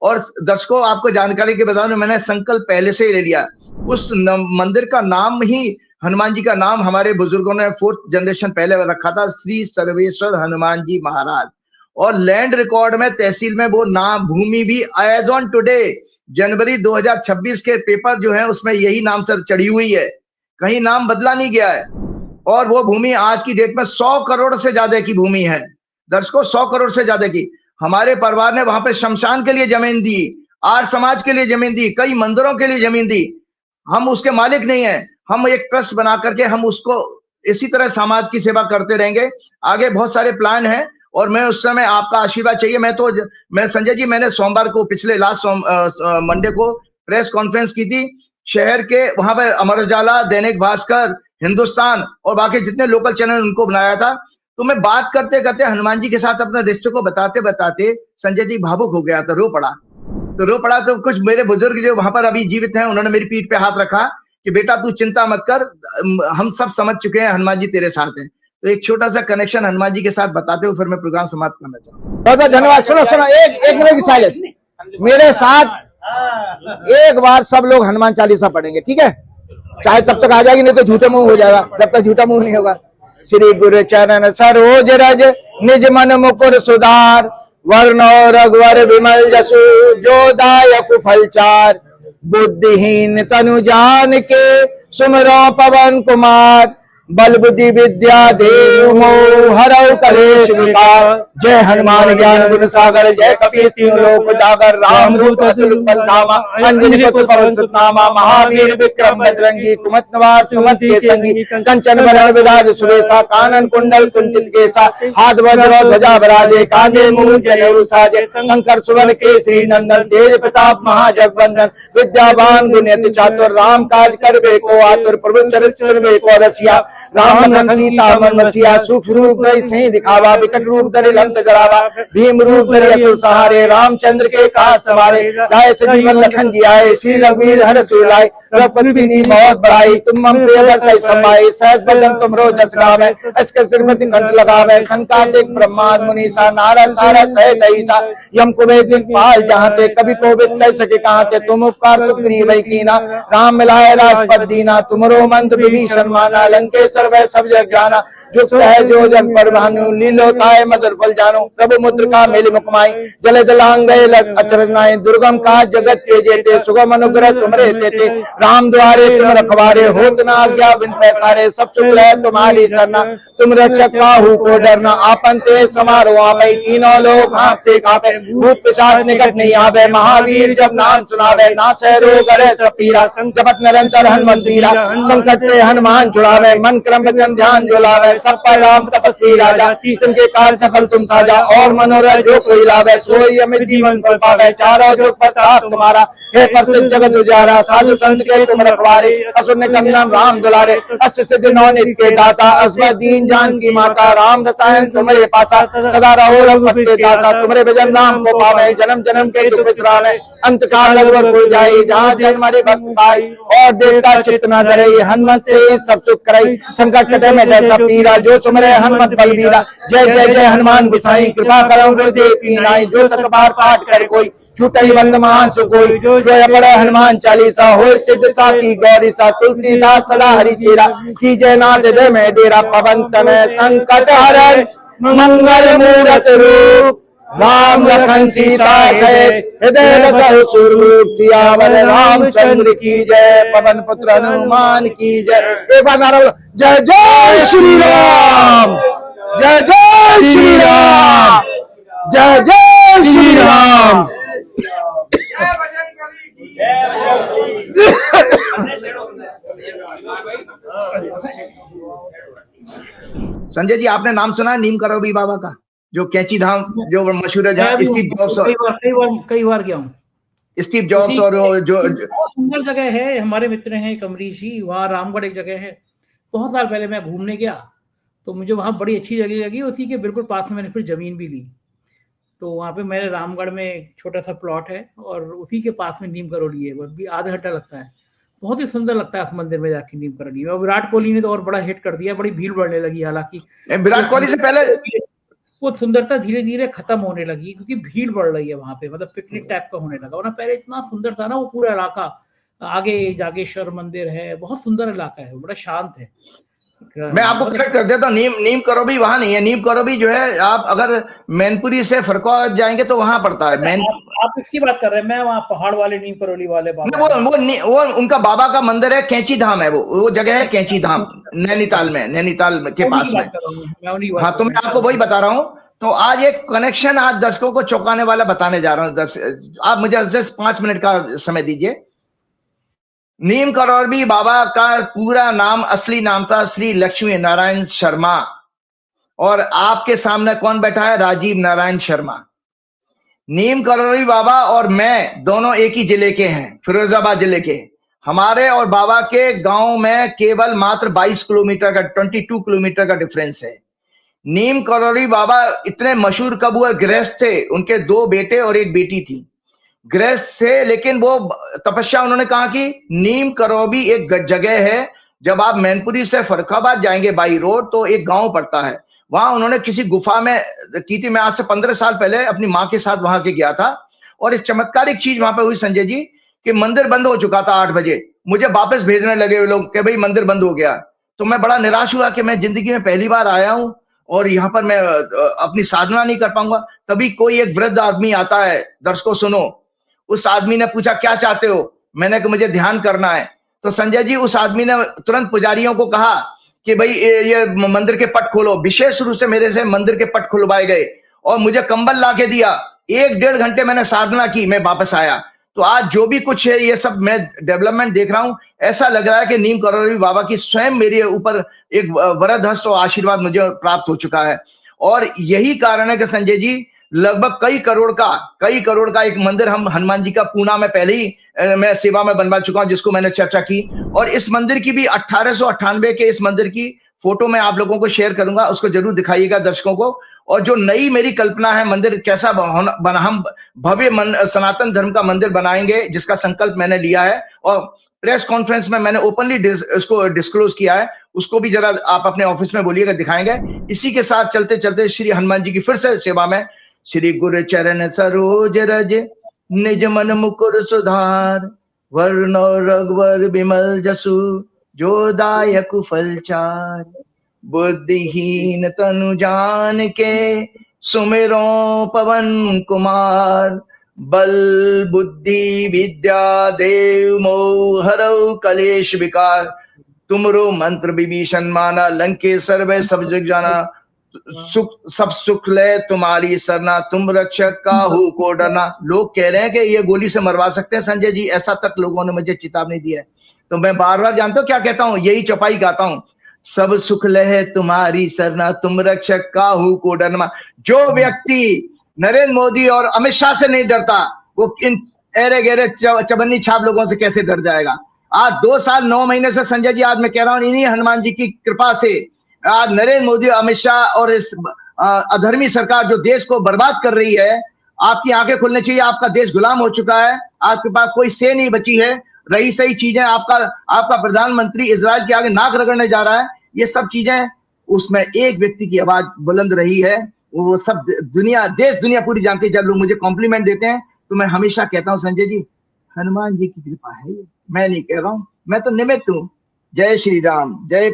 और दर्शकों, आपको जानकारी के बताऊं, मैंने संकल्प पहले से ही ले लिया। उस मंदिर का नाम ही, हनुमान जी का नाम हमारे बुजुर्गों ने 4th जनरेशन पहले रखा था, श्री सर्वेश्वर हनुमान जी महाराज। और लैंड रिकॉर्ड में, तहसील में वो नाम, भूमि भी एज ऑन टुडे जनवरी 2026 के पेपर जो है उसमें यही नाम सर चढ़ी हुई है, कहीं नाम बदला नहीं गया है। और वो भूमि आज की डेट में 100 करोड़ से ज्यादा की भूमि है दर्शकों, 100 करोड़ से ज्यादा की। हमारे परिवार ने वहां पे शमशान के लिए जमीन दी, आर्य समाज के लिए जमीन दी, कई मंदिरों के लिए जमीन दी। हम उसके मालिक नहीं है, हम एक ट्रस्ट बना करके हम उसको इसी तरह समाज की सेवा करते रहेंगे। आगे बहुत सारे प्लान हैं और मैं उस समय आपका आशीर्वाद चाहिए। मैं संजय जी, मैंने सोमवार को, पिछले लास्ट मंडे को प्रेस कॉन्फ्रेंस की थी शहर के, वहां पर अमर उजाला, दैनिक भास्कर, हिंदुस्तान और बाकी जितने लोकल चैनल उनको बनाया था। तो मैं बात करते करते हनुमान जी के साथ अपने रिश्ते को बताते बताते संजय जी भावुक हो गया था, रो पड़ा। तो कुछ मेरे बुजुर्ग जो वहां पर अभी जीवित हैं, उन्होंने मेरी पीठ पे हाथ रखा कि बेटा तू चिंता मत कर, हम सब समझ चुके हैं, हनुमान जी तेरे साथ हैं। तो एक छोटा सा कनेक्शन हनुमान जी के साथ बताते हुए फिर मैं प्रोग्राम समाप्त करना चाहूंगा। बहुत बहुत धन्यवाद। सुनो एक मिनट की साइलेंस मेरे साथ। एक बार सब लोग हनुमान चालीसा पढ़ेंगे, ठीक है? चाहे तब तक आ जाएगी, नहीं तो झूठे मुंह हो जाएगा, जब तक झूठा मुंह नहीं होगा। श्री गुरु चरण सरोज रज निज मन मुकुर सुधार, वर्ण रघुवर विमल जसु जो दायक फलचार, बुद्धिहीन तनु जान के सुमरो पवन कुमार, बल बुद्धि विद्या देव मोह हरौ कलेश विकार। जय हनुमान ज्ञान गुण सागर, जय कपीस तीन लोक उजागर, रामदूत अतुलित बल धामा, अंजनी पुत्र पवन सुत नामा, महावीर विक्रम बजरंगी, कुमत निवार सुमत के संगी, कंचन बरन विराज सुबेसा, कानन कुंडल कुंचित केसा, हाथ वज्र ध्वजा विराजे, कांधे मूंज जनेऊ साजे, शंकर सुवन केसरी नंदन, तेज प्रताप महाजगवंदन, विद्यावान गुणी अति चातुर, राम काज करबे को आतुर, प्रभु चरित्र सुनबे को रसिया, राम लखन सीता मन बसिया, सूक्ष्म रूप धरि सिंह दिखावा, विकट रूप धरि लंक जरावा, भीम रूप धरि असुर सहारे, रामचंद्र के काज सवारे, लाए सजीवन लखन जी आए, श्री रघुवीर हर्ष उर लाए, रघुपति कीन्ही बहुत बड़ाई, तुम मम प्रिय भरतहि समाई, सहज बदन तुमरो जस गावै, अस कस सिरमति कंठ लगावै, संकादिक ब्रह्माद मुनीसा, नारद सारद सहित अहिसा, यम कुबेर दिक्पाल जहांते, कवि कोविद कह सके कहांते, तुम उपकार सुग्रीव कीना, राम मिलाए राजपद दीना, तुमरो मंत्र विभीषण माना, लंकेश्वर वै सब जग जाना, जुग सह जो जन पर भानु लीलोताय मधुर फल जानो प्रभु मुद्र का मेले मुकमाई जल जलांग अचरनाए दुर्गम का जगत के जेते सुगम अनुग्रह तुमरे तेते राम द्वारे तुम रखवारे होत ना आज्ञा बिन पैसारे सब सुख है तुम्हारी सरना तुम रक्षक काहू को डरना आपन ते समारो आपे तीनों लोग हाँकते कांपे भूत पिशाच निकट नहीं आवे महावीर जब नाम सुनावे ना सह रोग अरे सब पीरा जपत निरंतर हनुमत पीरा संकट ते हनुमान छुड़ावे मन क्रम वचन ध्यान जो लावे सब पर राम तपस्वी राजा जिनके काज सफल तुम साजा और मनोरथ जो कोई लावे सोई अमित जीवन फल पावे चारों जुग प्रताप तुम्हारा हे प्रसिद्ध जगत उजारा साधु संत के तुम रखवारे असुर निकंदन राम दुलारे अष्ट सिद्धि नौ नित्य के दाता अस्मत् दीन जान की माता राम रसायन तुम्हारे पासा सदा रहो रघुपति दासा तुम्हारे भजन राम को पावे जन्म जन्म के दुख विश्रामे अंत काल रघुवर पुर जाए जहाँ जन्म हरे भक्त पाए और देवता चित्त न धरे हनुमत से सब सुख करे संकट कटे में डर सब पीरा जो सुमरे हनुमत बलबीरा जय जय जय हनुमान गोसाई कृपा करो गुरुदेव की नाई जो सत बार पाठ कर कोई छूटे बंद महान सुकोई जो पढ़े हनुमान चालीसा हो सिद्ध सा की गौरी सा तुलसीदास सदा हरि चेरा की जय नाथ दे में डेरा पवन तनय संकट हरै मंगल मूरत रूप राम लखन सीता सहित हृदय बसहु सुरभूप सियावर रामचंद्र की जय पवन पुत्र हनुमान की जय एक बार नारा जय जय श्री राम जय जय श्री राम जय जय श्री राम संजय जी आपने नाम सुना है नीम करोड़ी बाबा का जो कैंची धाम जो मशहूर है जहाँ स्टीव जॉब्स कई बार गया हूँ। स्टीव जॉब्स और जो बहुत सुंदर जगह है। हमारे मित्र हैं कमरीश जी, वहाँ रामगढ़ एक जगह है। बहुत साल पहले मैं घूमने गया तो मुझे वहाँ बड़ी अच्छी जगह लगी। उसी के बिल्कुल पास में मैंने फिर जमीन भी ली। तो वहाँ पे मेरे रामगढ़ में एक छोटा सा प्लॉट है और उसी के पास में नीम करोली है। वो भी आधा घंटा लगता है। बहुत ही सुंदर लगता है उस मंदिर में जाके नीम करोली में। और विराट कोहली ने तो और बड़ा हिट कर दिया, बड़ी भीड़ बढ़ने लगी। हालांकि विराट कोहली से पहले वो सुंदरता धीरे धीरे खत्म होने लगी क्योंकि भीड़ बढ़ रही है वहां पे, मतलब पिकनिक टाइप का होने लगा। वरना पहले इतना सुंदर था ना वो पूरा इलाका। आगे जागेश्वर मंदिर है, बहुत सुंदर इलाका है, बड़ा शांत है। मैं आपको करेक्ट कर देता हूँ, नीम करोबी वहां नहीं है। नीम करोबी जो है आप अगर मैनपुरी से फरक्का जाएंगे तो वहां पड़ता है। आप इसकी बात कर रहे हैं, मैं वहाँ पहाड़ वाले नीम करोली वाले बाबा। वो उनका बाबा का मंदिर है, कैंची धाम है। वो जगह है कैंची धाम, नैनीताल में, नैनीताल के पास में। हाँ, तो मैं आपको वही बता रहा हूँ। तो आज एक कनेक्शन आज दर्शकों को चौंकाने वाला बताने जा रहा हूँ। आप मुझे सिर्फ 5 मिनट का समय दीजिए। नीम करोड़ी बाबा का पूरा नाम, असली नाम था श्री लक्ष्मी नारायण शर्मा। और आपके सामने कौन बैठा है? राजीव नारायण शर्मा। नीम करोड़ी बाबा और मैं दोनों एक ही जिले के हैं, फिरोजाबाद जिले के। हमारे और बाबा के गांव में केवल मात्र 22 किलोमीटर का, 22 किलोमीटर का डिफरेंस है। नीम करोड़ी बाबा इतने मशहूर कब हुए? गृहस्थ थे, उनके 2 बेटे और 1 बेटी थी। गृहस्थ थे, लेकिन वो तपस्या उन्होंने कहा कि नीम करोड़ी एक जगह है। जब आप मैनपुरी से फर्रुखाबाद जाएंगे बाई रोड तो एक गांव पड़ता है, वहां उन्होंने किसी गुफा में की थी। मैं आज से 15 साल पहले अपनी माँ के साथ वहां के गया था। और इस चमत्कारिक चीज वहां पे हुई संजय जी कि मंदिर बंद हो चुका था 8 बजे। मुझे वापस भेजने लगे वो लोग कि भाई मंदिर बंद हो गया। तो मैं बड़ा निराश हुआ कि मैं जिंदगी में पहली बार आया हूं और यहाँ पर मैं अपनी साधना नहीं कर पाऊंगा। तभी कोई एक वृद्ध आदमी आता है, दर्शकों सुनो। उस आदमी ने पूछा क्या चाहते हो? मैंने कहा मुझे ध्यान करना है। तो संजय जी उस आदमी ने तुरंत पुजारियों को कहा कि भाई ये मंदिर के पट खोलो। विशेष रूप से मेरे से मंदिर के पट खुलवाए गए और मुझे कंबल ला के दिया। 1-1.5 घंटे मैंने साधना की, मैं वापस आया। तो आज जो भी कुछ है ये सब मैं डेवलपमेंट देख रहा हूं। ऐसा लग रहा है कि नीम करोड़ी बाबा की स्वयं मेरे ऊपर एक वरद हस्त और आशीर्वाद मुझे प्राप्त हो चुका है। और यही कारण है कि संजय जी लगभग कई करोड़ का एक मंदिर हम हनुमान जी का पूना में पहले ही मैं सेवा में बनवा चुका हूं, जिसको मैंने चर्चा की। और इस मंदिर की भी 1898 के इस मंदिर की फोटो मैं आप लोगों को शेयर करूंगा, उसको जरूर दिखाइएगा दर्शकों को। और जो नई मेरी कल्पना है मंदिर कैसा बना, हम भव्य सनातन धर्म का मंदिर बनाएंगे, जिसका संकल्प मैंने लिया है। और प्रेस कॉन्फ्रेंस में मैंने ओपनली इसको डिस्क्लोज किया है, उसको भी जरा आप अपने ऑफिस में बोलिएगा, दिखाएंगे। इसी के साथ चलते चलते श्री हनुमान जी की फिर से सेवा में। श्री गुरु चरण सरोज रज निज मन मुकुर सुधार, वर्ण रघुवर विमल जसु जो दायक फल चार। बुद्धिहीन तनु जान के सुमिरो पवन कुमार। बल बुद्धि विद्या देव मोह हरौ कलेश विकार। तुमरो मंत्र विभीषण माना लंकेश्वर वै सब जग जाना। सब सुख ले तुम्हारी सरना तुम रक्षक काहू को डरना। लोग कह रहे हैं कि ये गोली से मरवा सकते हैं संजय जी, ऐसा तक लोगों ने मुझे चेतावनी दी है। तो मैं बार बार जानता हूं क्या कहता हूं, यही चौपाई गाता हूं, सब सुख ले तुम्हारी सरना तुम रक्षक काहू को डरना। जो व्यक्ति नरेंद्र मोदी और अमित शाह से नहीं डरता वो इन एरे गहरे चबन्नी छाप लोगों से कैसे डर जाएगा। आज 2 साल 9 महीने से संजय जी, आज मैं कह रहा हूं इन्हीं हनुमान जी की कृपा से आज नरेंद्र मोदी, अमित शाह और इस अधर्मी सरकार जो देश को बर्बाद कर रही है, आपकी आंखें खुलनी चाहिए। आपका देश गुलाम हो चुका है, आपके पास कोई से नहीं बची है। रही सही चीजें आपका प्रधानमंत्री इजराइल के आगे नाक रगड़ने जा रहा है, ये सब चीजें उसमें एक व्यक्ति की आवाज बुलंद रही है, वो सब दुनिया, देश दुनिया पूरी जानती है। जब लोग मुझे कॉम्प्लीमेंट देते हैं तो मैं हमेशा कहता हूं संजय जी हनुमान जी की कृपा है, ये मैं नहीं कह रहा हूं, मैं तो निमित्त हूं। जय श्री राम, जय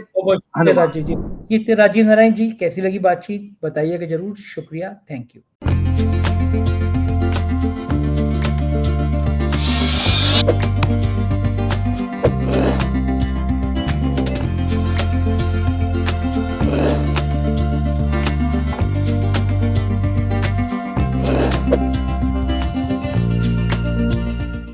हनुमान। राजीव जी, ये राजीव नारायण जी, कैसी लगी बातचीत बताइएगा जरूर। शुक्रिया, थैंक यू।